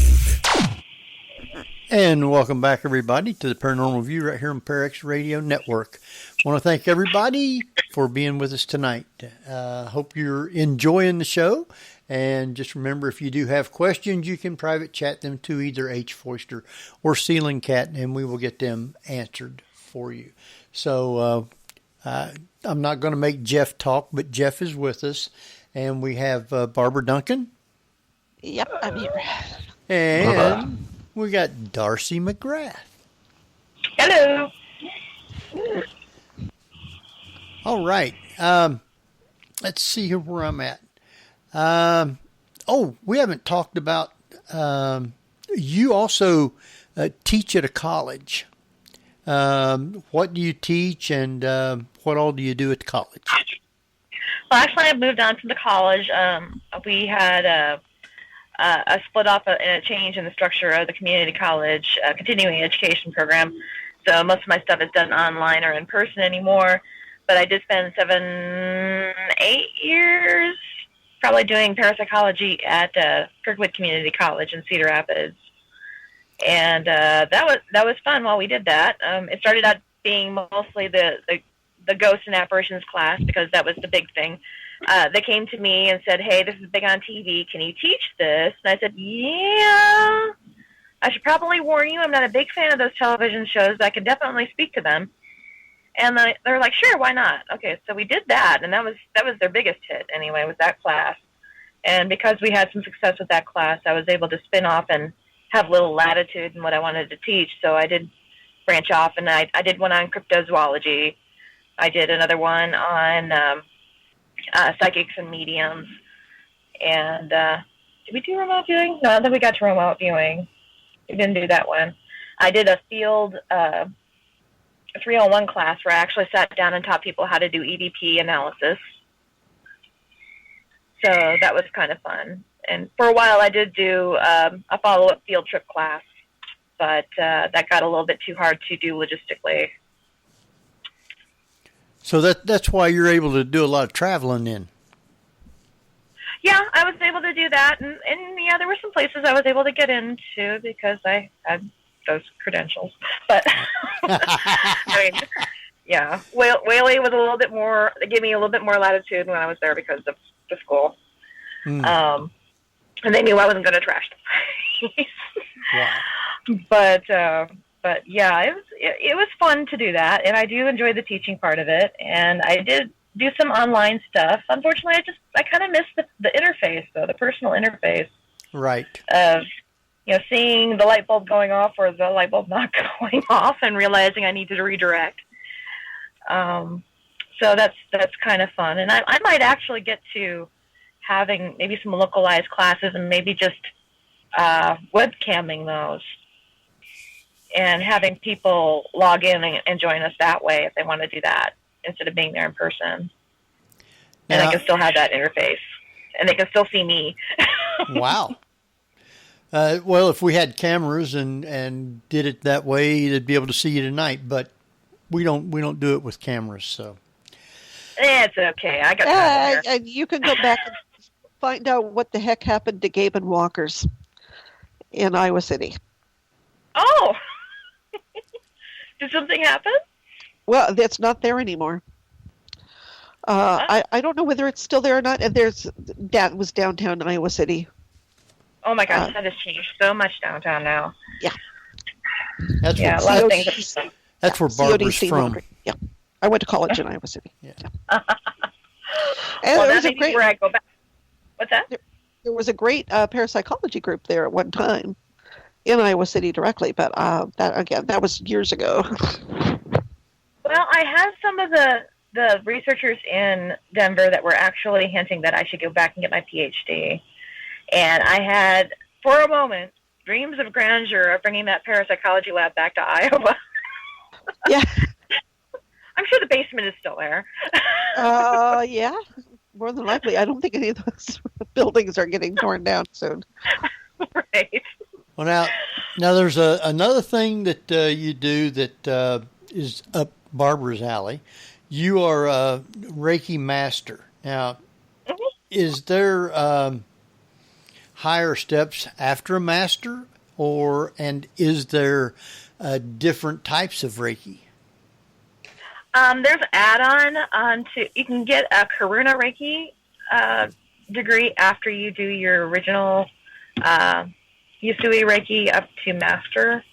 And welcome back, everybody, to the Paranormal View right here on ParaX Radio Network. I want to thank everybody for being with us tonight. Hope you're enjoying the show. And just remember, if you do have questions, you can private chat them to either H. Foister or Ceiling Cat, and we will get them answered for you. So I'm not going to make Jeff talk, but Jeff is with us. And we have Barbara Duncan. Yep, I'm here. And we got Darcie McGrath. Hello. All right. Let's see here where I'm at. We haven't talked about, you also teach at a college. What do you teach, and what all do you do at the college? Well, actually, I moved on from the college. We had a split off and a change in the structure of the community college continuing education program. So most of my stuff is done online or in person anymore. But I did spend 8 years probably doing parapsychology at Kirkwood Community College in Cedar Rapids. And that was fun while we did that. It started out being mostly the ghosts and apparitions class, because that was the big thing. They came to me and said, "Hey, this is big on TV. Can you teach this?" And I said, "Yeah, I should probably warn you, I'm not a big fan of those television shows. I can definitely speak to them." And they're like, "Sure, why not?" Okay, so we did that, and that was their biggest hit anyway, was that class. And because we had some success with that class, I was able to spin off and have little latitude in what I wanted to teach. So I did branch off, and I did one on cryptozoology. I did another one on psychics and mediums. And did we do remote viewing? No, I don't think we got to remote viewing. We didn't do that one. I did a field 301 class where I actually sat down and taught people how to do EVP analysis. So that was kind of fun. And for a while I did do a follow-up field trip class, but that got a little bit too hard to do logistically. So that's why you're able to do a lot of traveling then. Yeah, I was able to do that. And yeah, there were some places I was able to get into because I had those credentials. But, I mean, yeah, Whaley was a little bit more, they gave me a little bit more latitude when I was there because of the school. And they knew I wasn't going to trash the place. Wow. But yeah, it was fun to do that, and I do enjoy the teaching part of it. And I did do some online stuff. Unfortunately, I kind of missed the interface, though, the personal interface. Right. Of seeing the light bulb going off or the light bulb not going off, and realizing I needed to redirect. So that's kind of fun, and I might actually get to having maybe some localized classes and maybe just webcamming those and having people log in and join us that way if they want to do that instead of being there in person. And I can still have that interface, and they can still see me. Wow. Well, if we had cameras and did it that way, they'd be able to see you tonight, but we don't do it with cameras, so. It's okay. I got that. And you can go back and find out what the heck happened to Gabe and Walker's in Iowa City. Oh! Did something happen? Well, that's not there anymore. I don't know whether it's still there or not. And that was downtown Iowa City. Oh my gosh, that has changed so much downtown now. Yeah. That's a lot of things. That's where Barbara's from. Yeah. I went to college in Iowa City. Yeah. And well, that may be where I go back. What's that? There was a great parapsychology group there at one time in Iowa City directly, but that was years ago. Well, I had some of the researchers in Denver that were actually hinting that I should go back and get my PhD. And I had, for a moment, dreams of grandeur of bringing that parapsychology lab back to Iowa. Yeah. I'm sure the basement is still there. Yeah, more than likely. I don't think any of those buildings are getting torn down soon. Right. Well, now there's another thing that you do that is up Barbara's alley. You are a Reiki Master. Now, is there higher steps after a Master, and is there different types of Reiki? There's an add-on to, you can get a Karuna Reiki degree after you do your original Usui Reiki up to Master.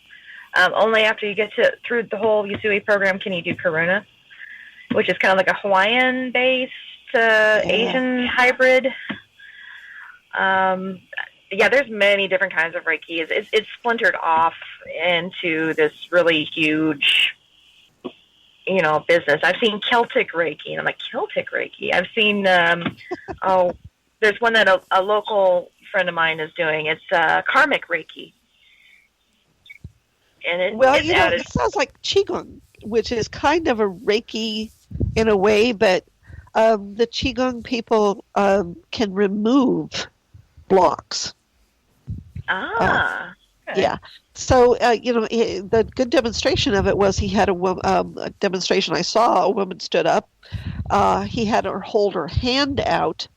Only after you get through the whole Usui program can you do Karuna, which is kind of like a Hawaiian-based Asian hybrid. Yeah, there's many different kinds of Reiki. It's splintered off into this really huge, business. I've seen Celtic Reiki, and I'm like, Celtic Reiki? I've seen, there's one that a local friend of mine is doing. It's Karmic Reiki. And it sounds like Qigong, which is kind of a Reiki in a way, but the Qigong people can remove blocks. Yeah. So, the good demonstration of it was he had a demonstration I saw. A woman stood up. He had her hold her hand out,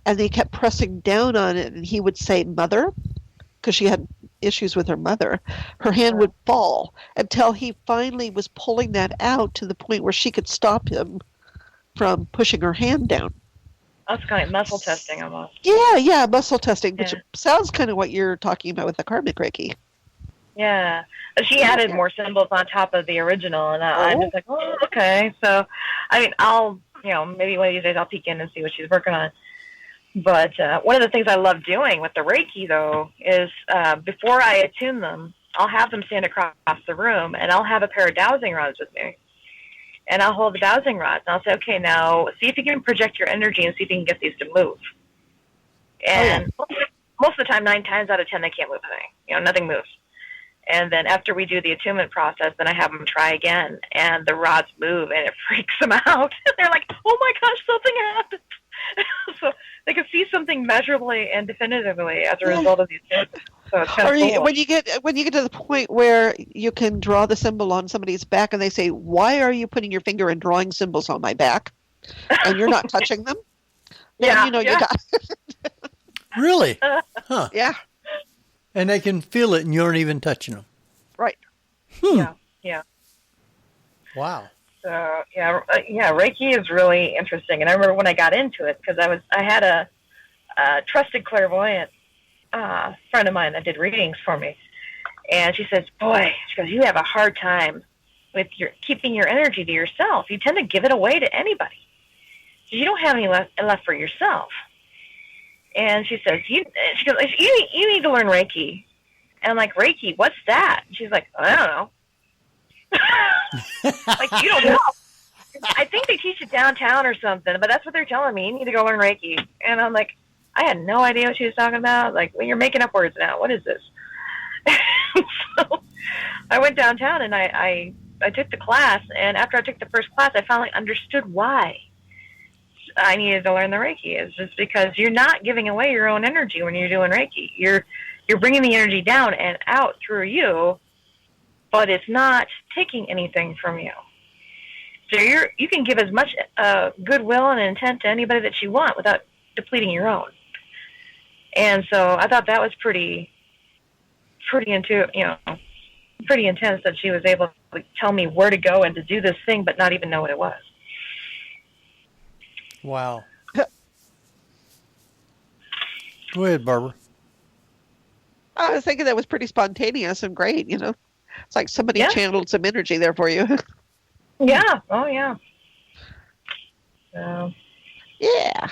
and they kept pressing down on it, and he would say, "Mother," because she had issues with her mother, her hand would fall until he finally was pulling that out to the point where she could stop him from pushing her hand down. That's kind of muscle testing almost. Yeah, muscle testing, which sounds kind of what you're talking about with the karmic Reiki. Yeah. She added more symbols on top of the original, and I'm just like, oh, okay. So, I mean, I'll, maybe one of these days I'll peek in and see what she's working on. But one of the things I love doing with the Reiki, though, is before I attune them, I'll have them stand across the room, and I'll have a pair of dowsing rods with me. And I'll hold the dowsing rods, and I'll say, okay, now see if you can project your energy and see if you can get these to move. And most of the time, 9 times out of 10, they can't move anything. Nothing moves. And then after we do the attunement process, then I have them try again, and the rods move, and it freaks them out. They're like, oh my gosh, something happened. So they can see something measurably and definitively as a result of these things. So it's kind of cool. When you get to the point where you can draw the symbol on somebody's back, and they say, "Why are you putting your finger and drawing symbols on my back?" and you're not touching them, then you got it. Really? Huh? Yeah. And they can feel it, and you aren't even touching them. Right. Yeah. Wow. So Reiki is really interesting. And I remember when I got into it, because I had a trusted clairvoyant friend of mine that did readings for me, and she says, "Boy," she goes, "you have a hard time with keeping your energy to yourself. You tend to give it away to anybody. You don't have any left for yourself." And she says, "You need to learn Reiki." And I'm like, "Reiki, what's that?" And she's like, "I don't know." Like, you don't know. I think they teach it downtown or something, but that's what they're telling me. You need to go learn Reiki. And I'm like, I had no idea what she was talking about. Like, well, you're making up words now. What is this? So I went downtown and I took the class. And after I took the first class, I finally understood why I needed to learn the Reiki. It's just because you're not giving away your own energy when you're doing Reiki. You're bringing the energy down and out through you, but it's not taking anything from you. So you can give as much goodwill and intent to anybody that you want without depleting your own. And so I thought that was pretty intense that she was able to tell me where to go and to do this thing, but not even know what it was. Wow. Go ahead, Barbara. I was thinking that was pretty spontaneous and great, It's like somebody channeled some energy there for you. Yeah. Oh, yeah. So. Yeah.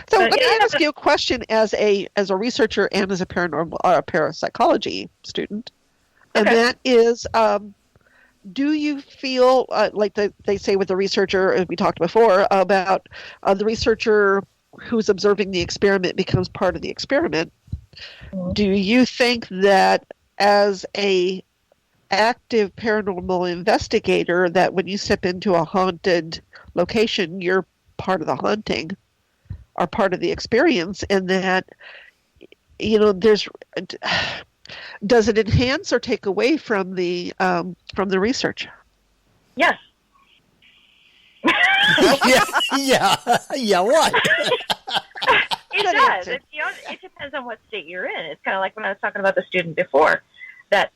So let me ask you a question as a researcher and as a paranormal parapsychology student, and that is, do you feel like they say with the researcher, as we talked before, about the researcher who's observing the experiment becomes part of the experiment? Mm-hmm. Do you think that as a active paranormal investigator, that when you step into a haunted location, you're part of the haunting or part of the experience, and that does it enhance or take away from the research? Yes. Yeah. What? It does. It depends on what state you're in. It's kind of like when I was talking about the student before that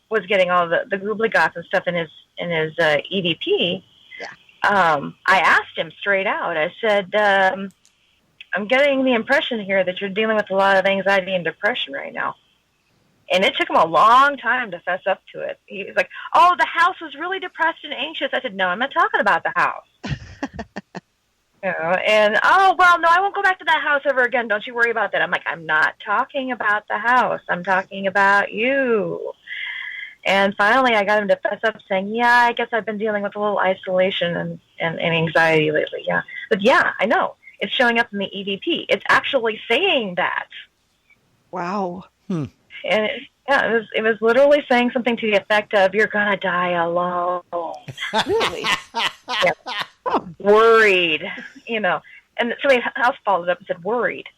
was getting all the googly-gots and stuff in his EVP. Yeah. I asked him straight out. I said, I'm getting the impression here that you're dealing with a lot of anxiety and depression right now. And it took him a long time to fess up to it. He was like, "Oh, the house was really depressed and anxious." I said, "No, I'm not talking about the house." And, "Oh, well, no, I won't go back to that house ever again. Don't you worry about that." I'm like, "I'm not talking about the house. I'm talking about you." And finally, I got him to fess up saying, "Yeah, I guess I've been dealing with a little isolation and anxiety lately, yeah." But yeah, I know. It's showing up in the EVP. It's actually saying that. Wow. And it was literally saying something to the effect of, "You're going to die alone." Really? Yeah. Worried, And somebody else followed up and said, "Worried."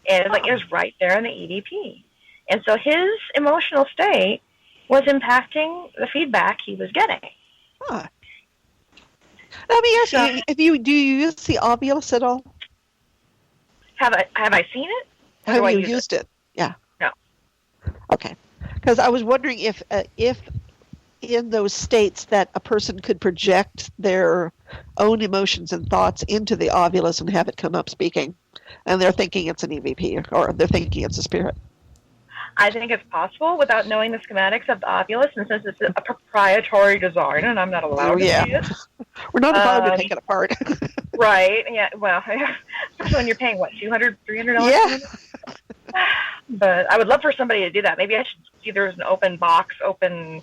And it was right there in the EVP. And so his emotional state was impacting the feedback he was getting. Huh. Let me ask you, do you use the Ovilus at all? Have I seen it? Have you used it? Yeah. No. Because I was wondering if in those states that a person could project their own emotions and thoughts into the ovulus and have it come up speaking, and they're thinking it's an EVP or they're thinking it's a spirit. I think it's possible without knowing the schematics of the ovulus, and since it's a proprietary design, and I'm not allowed to see it. We're not allowed to take it apart. Right, yeah, well, especially when you're paying, what, $200, $300? Yeah. But I would love for somebody to do that. Maybe I should see there's an open box, open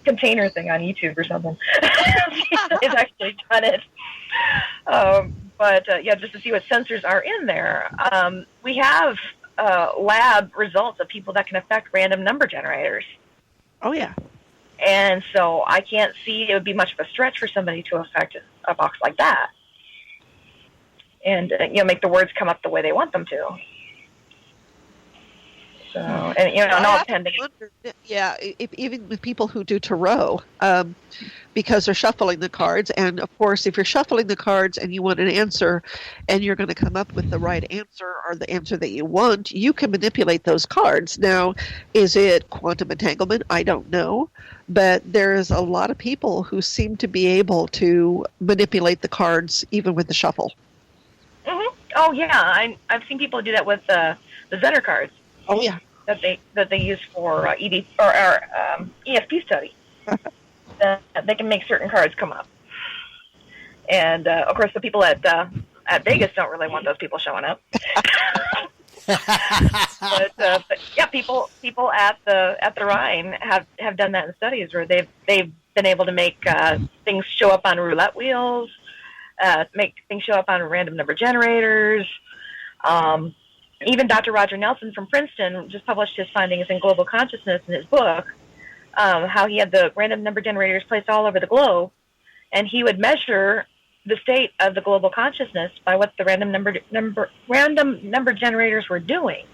container thing on YouTube or something. It's actually done it. But just to see what sensors are in there. We have lab results of people that can affect random number generators. Oh, yeah. And so I can't see it would be much of a stretch for somebody to affect a box like that. And, make the words come up the way they want them to. So, and, all depending. Yeah, even with people who do tarot, because they're shuffling the cards. And, of course, if you're shuffling the cards and you want an answer and you're going to come up with the right answer or the answer that you want, you can manipulate those cards. Now, is it quantum entanglement? I don't know. But there's a lot of people who seem to be able to manipulate the cards even with the shuffle. Mm-hmm. Oh, yeah. I've seen people do that with the Zener cards. Oh, yeah. That they use for EFP study. They can make certain cards come up. And, of course, the people at Vegas don't really want those people showing up. but yeah, people at the Rhine have done that in studies where they've been able to make things show up on roulette wheels, make things show up on random number generators. Even Dr. Roger Nelson from Princeton just published his findings in Global Consciousness in his book, how he had the random number generators placed all over the globe, and he would measure the state of the global consciousness by what the random number generators were doing.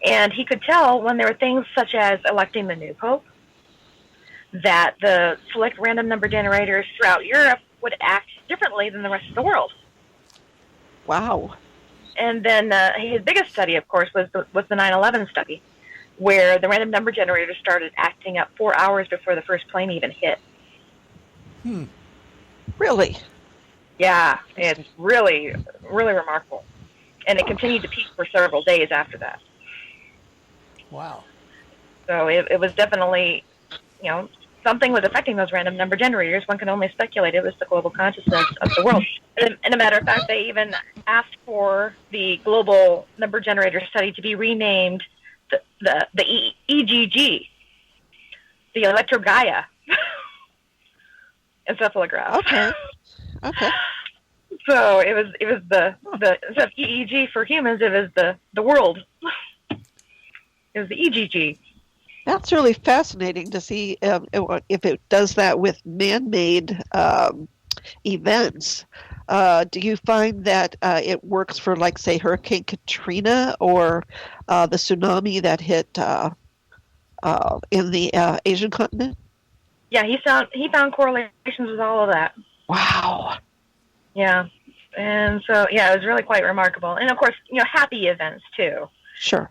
And he could tell when there were things such as electing the new pope, that the select random number generators throughout Europe would act differently than the rest of the world. Wow. And then his biggest study, of course, was the 9/11 study, where the random number generators started acting up 4 hours before the first plane even hit. Really? Yeah, it's really, really remarkable. And it continued to peak for several days after that. Wow. So it was definitely, something was affecting those random number generators. One can only speculate it was the global consciousness of the world. And a matter of fact, they even asked for the global number generator study to be renamed the EGG, the Electrogaia encephalograph. Okay. So it was the instead of EEG for humans, it was the world. It was the EGG. That's really fascinating to see if it does that with man-made events. Do you find that it works for, like, say, Hurricane Katrina or the tsunami that hit in the Asian continent? Yeah, he found correlations with all of that. Wow. Yeah, and so it was really quite remarkable. And of course, happy events too. Sure.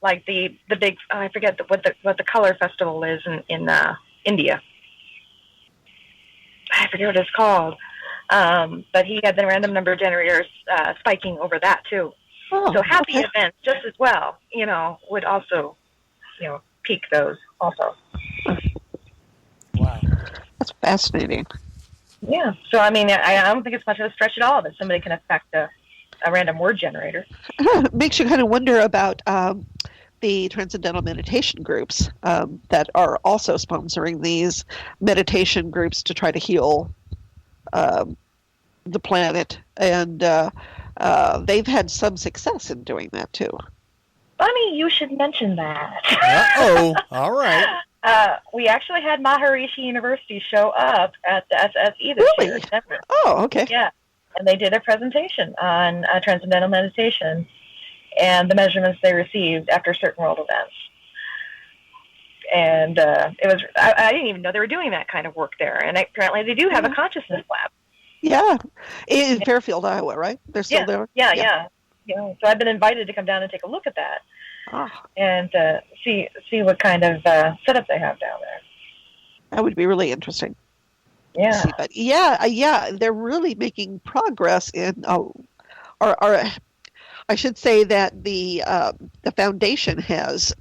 Like the big I forget what the color festival is in India. I forget what it's called. But he had the random number generators spiking over that too. Oh, so happy events just as well, would also, peak those also. Wow. That's fascinating. Yeah. So, I mean, I don't think it's much of a stretch at all that somebody can affect a random word generator. It makes you kind of wonder about the transcendental meditation groups that are also sponsoring these meditation groups to try to heal the planet. And they've had some success in doing that, too. Funny you should mention that. Uh-oh. All right. We actually had Maharishi University show up at the SSE this year in Denver. Oh, okay. Yeah, and they did a presentation on transcendental meditation and the measurements they received after certain world events. And it was I didn't even know they were doing that kind of work there. And apparently they do have a consciousness lab. Yeah, in Fairfield, Iowa, right? They're still there? Yeah. So I've been invited to come down and take a look at that and see what kind of setup they have down there. That would be really interesting. Yeah. See, but they're really making progress in, or I should say that the foundation has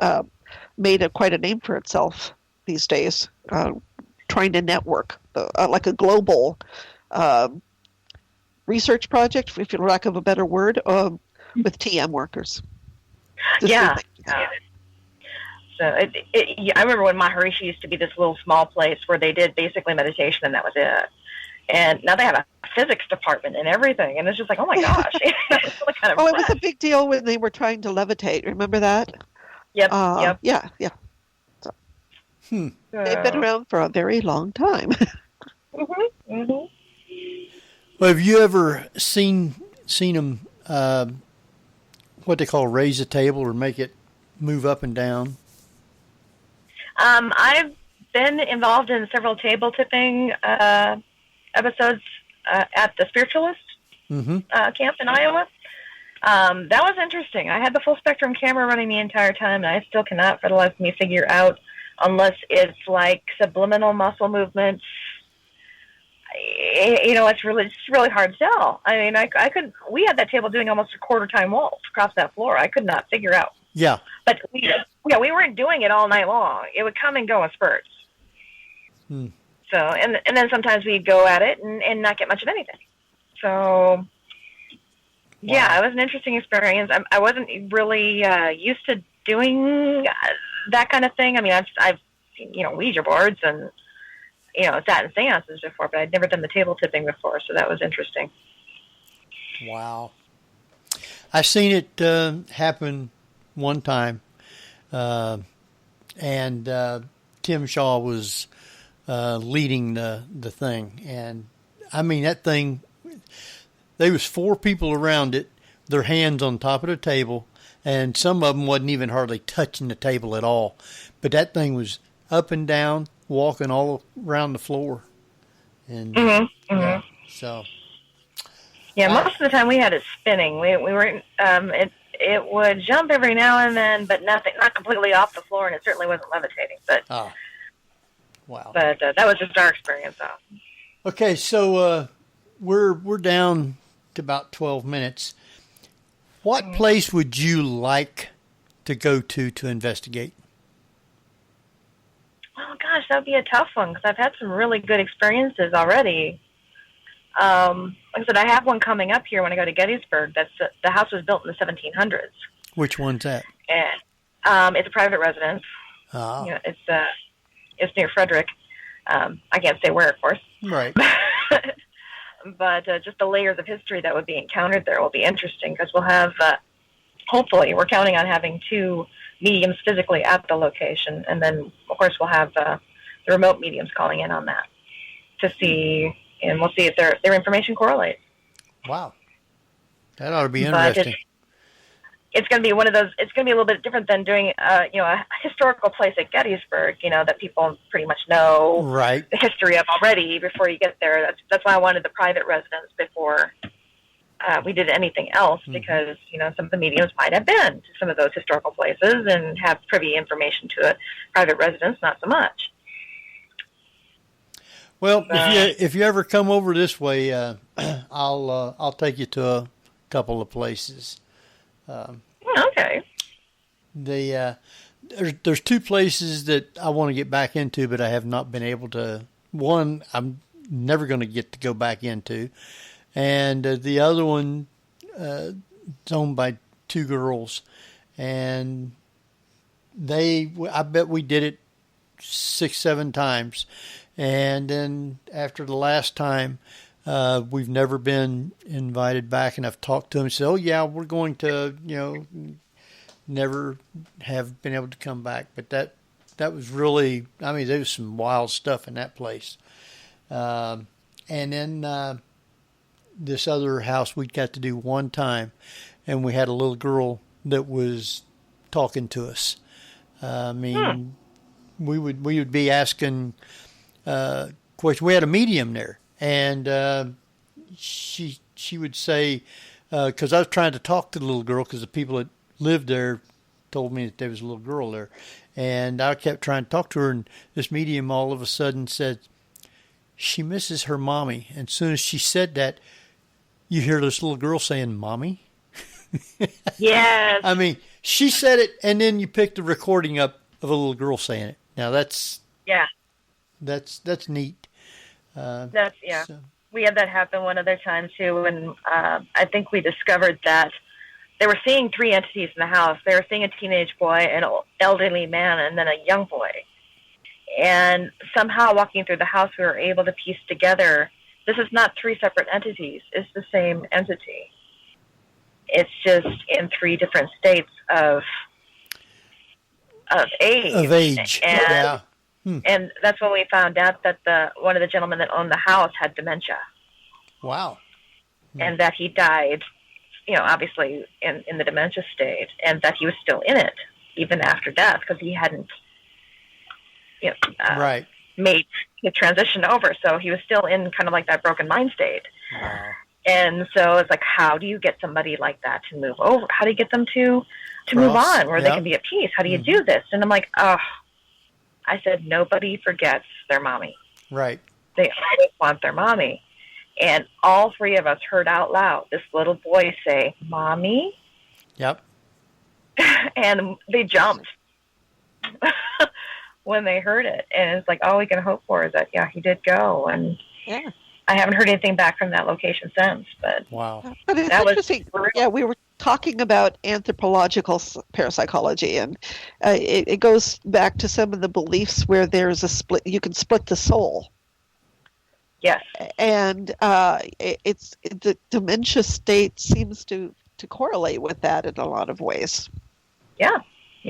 made quite a name for itself these days, trying to network like a global research project, if you lack of a better word, with TM workers. Yeah. So I remember when Maharishi used to be this little small place where they did basically meditation and that was it. And now they have a physics department and everything. And it's just like, oh my gosh. It's really kind of it was a big deal when they were trying to levitate. Remember that? Yep. Yeah. So, they've been around for a very long time. Well, have you ever seen them, what they call raise a table or make it move up and down? I've been involved in several table tipping episodes at the Spiritualist camp in Iowa. That was interesting. I had the full spectrum camera running the entire time, and I still cannot, for the life of me, figure out, unless it's like subliminal muscle movements. It's really hard to tell. I mean, I couldn't. We had that table doing almost a quarter time waltz across that floor. I could not figure out. Yeah. But we weren't doing it all night long. It would come and go in spurts. So, and then sometimes we'd go at it and not get much of anything. So, yeah, it was an interesting experience. I wasn't really used to doing that kind of thing. I mean, I've seen, Ouija boards and, sat in seances before, but I'd never done the table tipping before, so that was interesting. Wow. I've seen it happen one time, and Tim Shaw was leading the thing, and I mean that thing. There was 4 people around it, their hands on top of the table, and some of them wasn't even hardly touching the table at all. But that thing was up and down, walking all around the floor, and so. Yeah, most of the time we had it spinning. We were it would jump every now and then, but not completely off the floor, and it certainly wasn't levitating. But wow! But that was just our experience, though. Okay, so we're down to about 12 minutes. What place would you like to go to investigate? Oh gosh, that would be a tough one because I've had some really good experiences already. Like I said, I have one coming up here when I go to Gettysburg. The house was built in the 1700s. Which one's that? And it's a private residence. Oh. It's near Frederick. I can't say where, of course. Right. But just the layers of history that would be encountered there will be interesting because we'll have, hopefully, we're counting on having 2 mediums physically at the location, and then, of course, we'll have the remote mediums calling in on that to see. And we'll see if their information correlates. Wow. That ought to be interesting. It's going to be one of those, it's going to be a little bit different than doing, a historical place at Gettysburg, that people pretty much know the history of already before you get there. That's why I wanted the private residence before we did anything else, because, some of the mediums might have been to some of those historical places and have privy information to it. Private residence, not so much. Well, if you ever come over this way, I'll take you to a couple of places. Okay. There's 2 places that I want to get back into, but I have not been able to. One, I'm never going to get to go back into, and the other one is owned by 2 girls, and I bet we did it 6-7 times. And then after the last time, we've never been invited back. And I've talked to them and said, oh, yeah, we're going to, never have been able to come back. But that was really, there was some wild stuff in that place. And then this other house we got to do one time. And we had a little girl that was talking to us. We would be asking questions. We had a medium there, and she would say, because I was trying to talk to the little girl because the people that lived there told me that there was a little girl there. And I kept trying to talk to her, and this medium all of a sudden said, she misses her mommy. And as soon as she said that, you hear this little girl saying, Mommy? Yes. I mean, she said it, and then you picked the recording up of a little girl saying it. Now, that's neat. That's, yeah. So. We had that happen one other time, too, and I think we discovered that they were seeing 3 entities in the house. They were seeing a teenage boy, an elderly man, and then a young boy. And somehow walking through the house, we were able to piece together, this is not 3 separate entities. It's the same entity. It's just in 3 different states of age. Of age, and, yeah. And that's when we found out that one of the gentlemen that owned the house had dementia. Wow. And that he died, obviously in the dementia state, and that he was still in it even after death because he hadn't right. made the transition over. So he was still in kind of like that broken mind state. Wow. And so it's like, how do you get somebody like that to move over? How do you get them to move on where they can be at peace? How do you do this? And I'm like, I said, nobody forgets their mommy. Right. They always want their mommy. And all 3 of us heard out loud this little boy say, Mommy? Yep. And they jumped when they heard it. And it's like, all we can hope for is that, he did go. And I haven't heard anything back from that location since. But wow. But it's interesting. Yeah, we were talking about anthropological parapsychology, and it goes back to some of the beliefs where there's a split. You can split the soul. Yes. And it's the dementia state seems to correlate with that in a lot of ways. Yeah.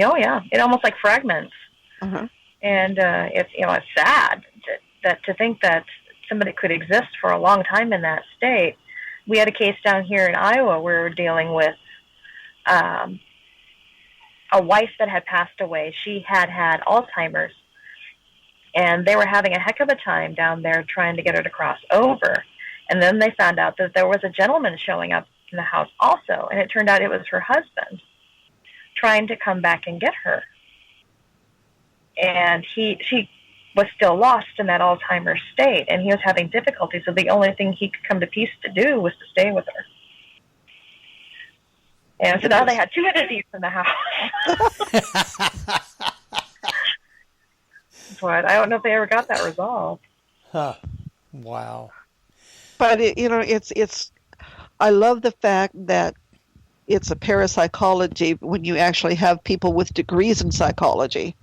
Oh, yeah. It almost like fragments. Uh-huh. And it's sad to think that somebody could exist for a long time in that state. We had a case down here in Iowa where we were dealing with a wife that had passed away. She had Alzheimer's, and they were having a heck of a time down there trying to get her to cross over. And then they found out that there was a gentleman showing up in the house also, and it turned out it was her husband trying to come back and get her. And she was still lost in that Alzheimer's state, and he was having difficulty, so the only thing he could come to peace to do was to stay with her. And so now they had 2 entities in the house. But I don't know if they ever got that resolved. Huh. Wow. But it's I love the fact that it's a parapsychology when you actually have people with degrees in psychology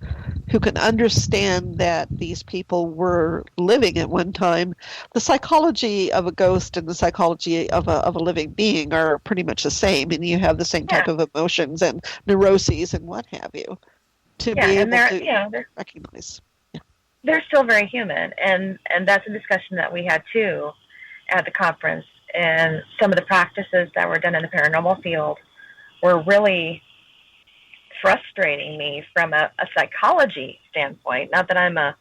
who can understand that these people were living at one time. The psychology of a ghost and the psychology of a living being are pretty much the same, and you have the same type of emotions and neuroses and what have you to be able to recognize. They're still very human, and that's a discussion that we had too at the conference. And some of the practices that were done in the paranormal field were really frustrating me from a psychology standpoint. Not that I'm a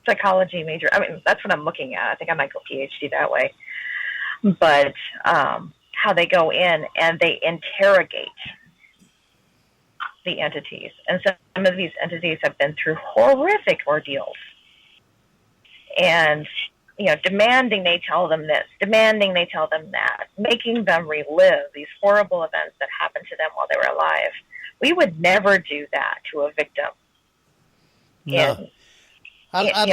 psychology major. I mean, that's what I'm looking at. I think I might go PhD that way. But how they go in and they interrogate the entities. And some of these entities have been through horrific ordeals. And demanding they tell them this, demanding they tell them that, making them relive these horrible events that happened to them while they were alive. We would never do that to a victim. No. I'd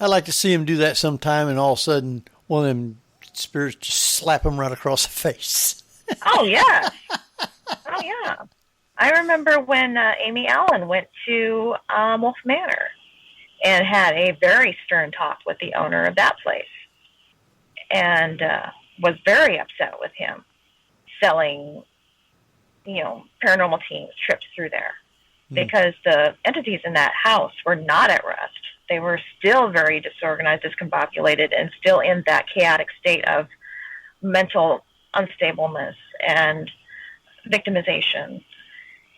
like to see him do that sometime, and all of a sudden one of them spirits just slap him right across the face. Oh, yeah. Oh, yeah. I remember when Amy Allen went to Wolf Manor and had a very stern talk with the owner of that place, and was very upset with him selling, paranormal teams trips through there, because the entities in that house were not at rest. They were still very disorganized, discombobulated, and still in that chaotic state of mental unstableness and victimization.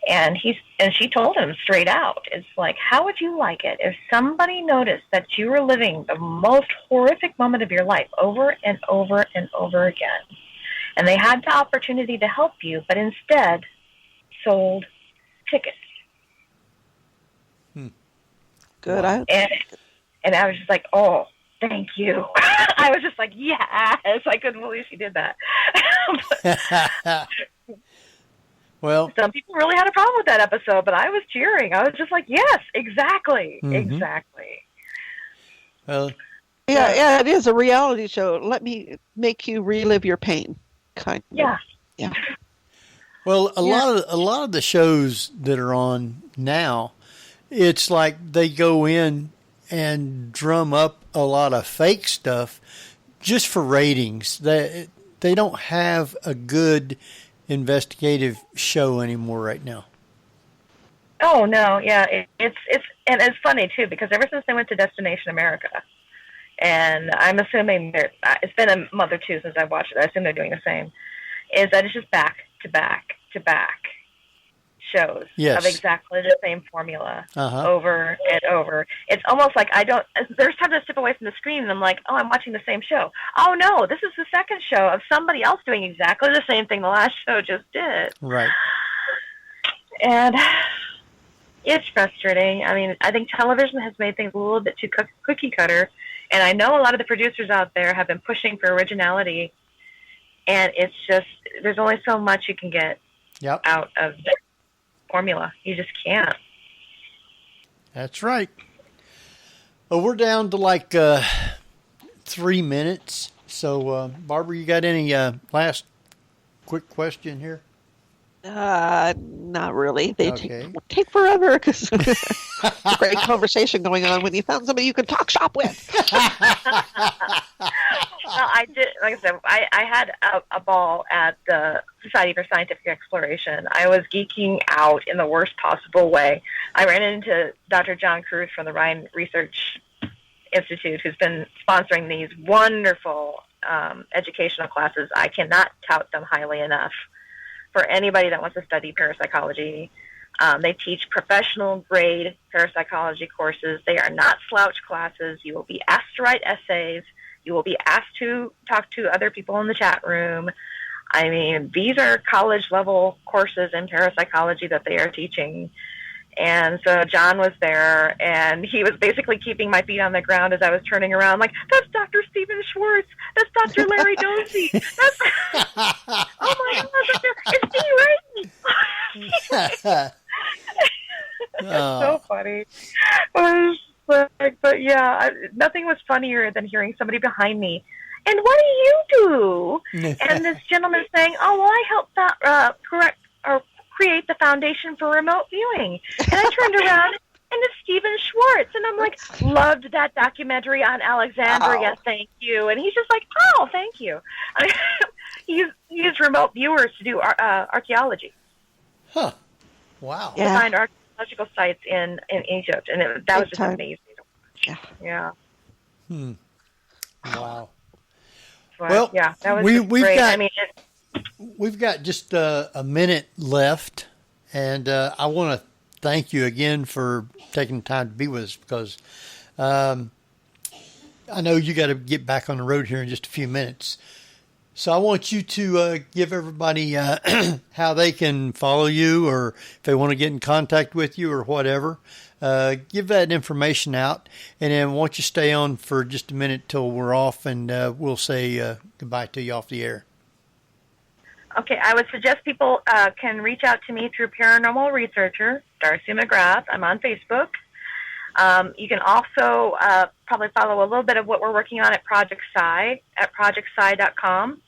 And she told him straight out, it's like, how would you like it if somebody noticed that you were living the most horrific moment of your life over and over and over again, And they had the opportunity to help you, but instead sold tickets. Good. And I was just like, oh, thank you. I was just like, yes. I couldn't believe she did that. Well, some people really had a problem with that episode, but I was cheering. I was just like, yes, exactly. Exactly. Well, yeah, it is a reality show. Let me make you relive your pain, kind of. Yeah. Well, a lot of the shows that are on now, it's like they go in and drum up a lot of fake stuff just for ratings. They don't have a good investigative show anymore right now. Oh no, yeah, it's funny too, because ever since they went to Destination America, and I'm assuming it's been a month or two since I've watched it. I assume they're doing the same. Is that it's just back to back to back shows of exactly the same formula over and over. It's almost like there's times I step away from the screen and I'm like, oh, I'm watching the same show. Oh no, this is the second show of somebody else doing exactly the same thing the last show just did. Right. And it's frustrating. I mean, I think television has made things a little bit too cookie cutter. And I know a lot of the producers out there have been pushing for originality. And it's just, there's only so much you can get out of the formula. You just can't. That's right. Well, we're down to like 3 minutes. So, Barbara, you got any last quick question here? Not really. They take forever because it's a great conversation going on when you found somebody you can talk shop with. Well, I did, like I said, I had a ball at the Society for Scientific Exploration. I was geeking out in the worst possible way. I ran into Dr. John Cruz from the Rhine Research Institute, who's been sponsoring these wonderful educational classes. I cannot tout them highly enough for anybody that wants to study parapsychology. They teach professional grade parapsychology courses. They are not slouch classes. You will be asked to write essays. You will be asked to talk to other people in the chat room. I mean, these are college level courses in parapsychology that they are teaching. And so John was there, and he was basically keeping my feet on the ground as I was turning around, like, that's Dr. Stephen Schwartz. That's Dr. Larry Dozy. That's, oh my gosh, it's Steve Reiki. It's so funny. But yeah, nothing was funnier than hearing somebody behind me. And what do you do? And this gentleman saying, oh, well, I helped create the foundation for remote viewing. And I turned around, and it's Stephen Schwartz. And I'm like, loved that documentary on Alexandria, thank you. And he's just like, oh, thank you. I mean, he used remote viewers to do archaeology. Huh. Wow. To find archaeological sites in Egypt. And that was just amazing. Yeah. Wow. Well, yeah, that was great. We've got just a minute left, and I want to thank you again for taking the time to be with us, because I know you got to get back on the road here in just a few minutes. So I want you to give everybody how they can follow you, or if they want to get in contact with you or whatever. Give that information out, and then why don't you stay on for just a minute till we're off, and we'll say goodbye to you off the air. Okay, I would suggest people can reach out to me through Paranormal Researcher, Darcie McGrath. I'm on Facebook. You can also probably follow a little bit of what we're working on at Project Psi, at projectpsi.com,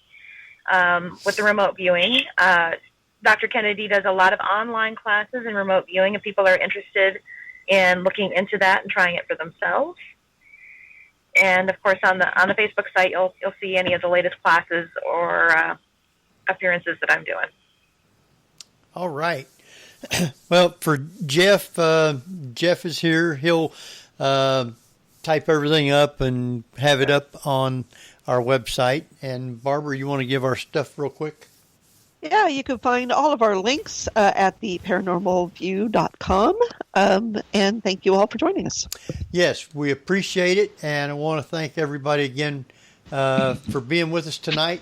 with the remote viewing. Dr. Kennedy does a lot of online classes in remote viewing, and people are interested in looking into that and trying it for themselves. And of course, on the Facebook site, you'll see any of the latest classes or appearances that I'm doing. All right. Well, for Jeff, Jeff is here. He'll type everything up and have it up on our website. And Barbara, you want to give our stuff real quick? Yeah, you can find all of our links at the paranormalview.com. And thank you all for joining us. Yes, we appreciate it. And I want to thank everybody again for being with us tonight.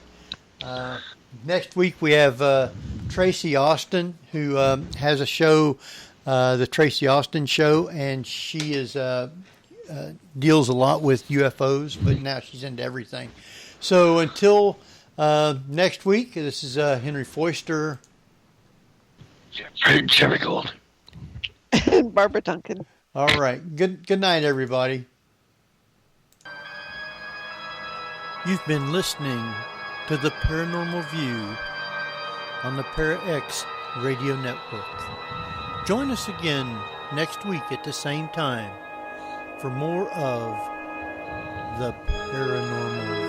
Next week we have Tracy Austin, who has a show, the Tracy Austin Show, and she is deals a lot with UFOs, but now she's into everything. So until next week, this is Henry Foister. Jerry Gold. And Barbara Duncan. All right. Good night, everybody. You've been listening to the Paranormal View on the ParaX Radio Network. Join us again next week at the same time for more of the Paranormal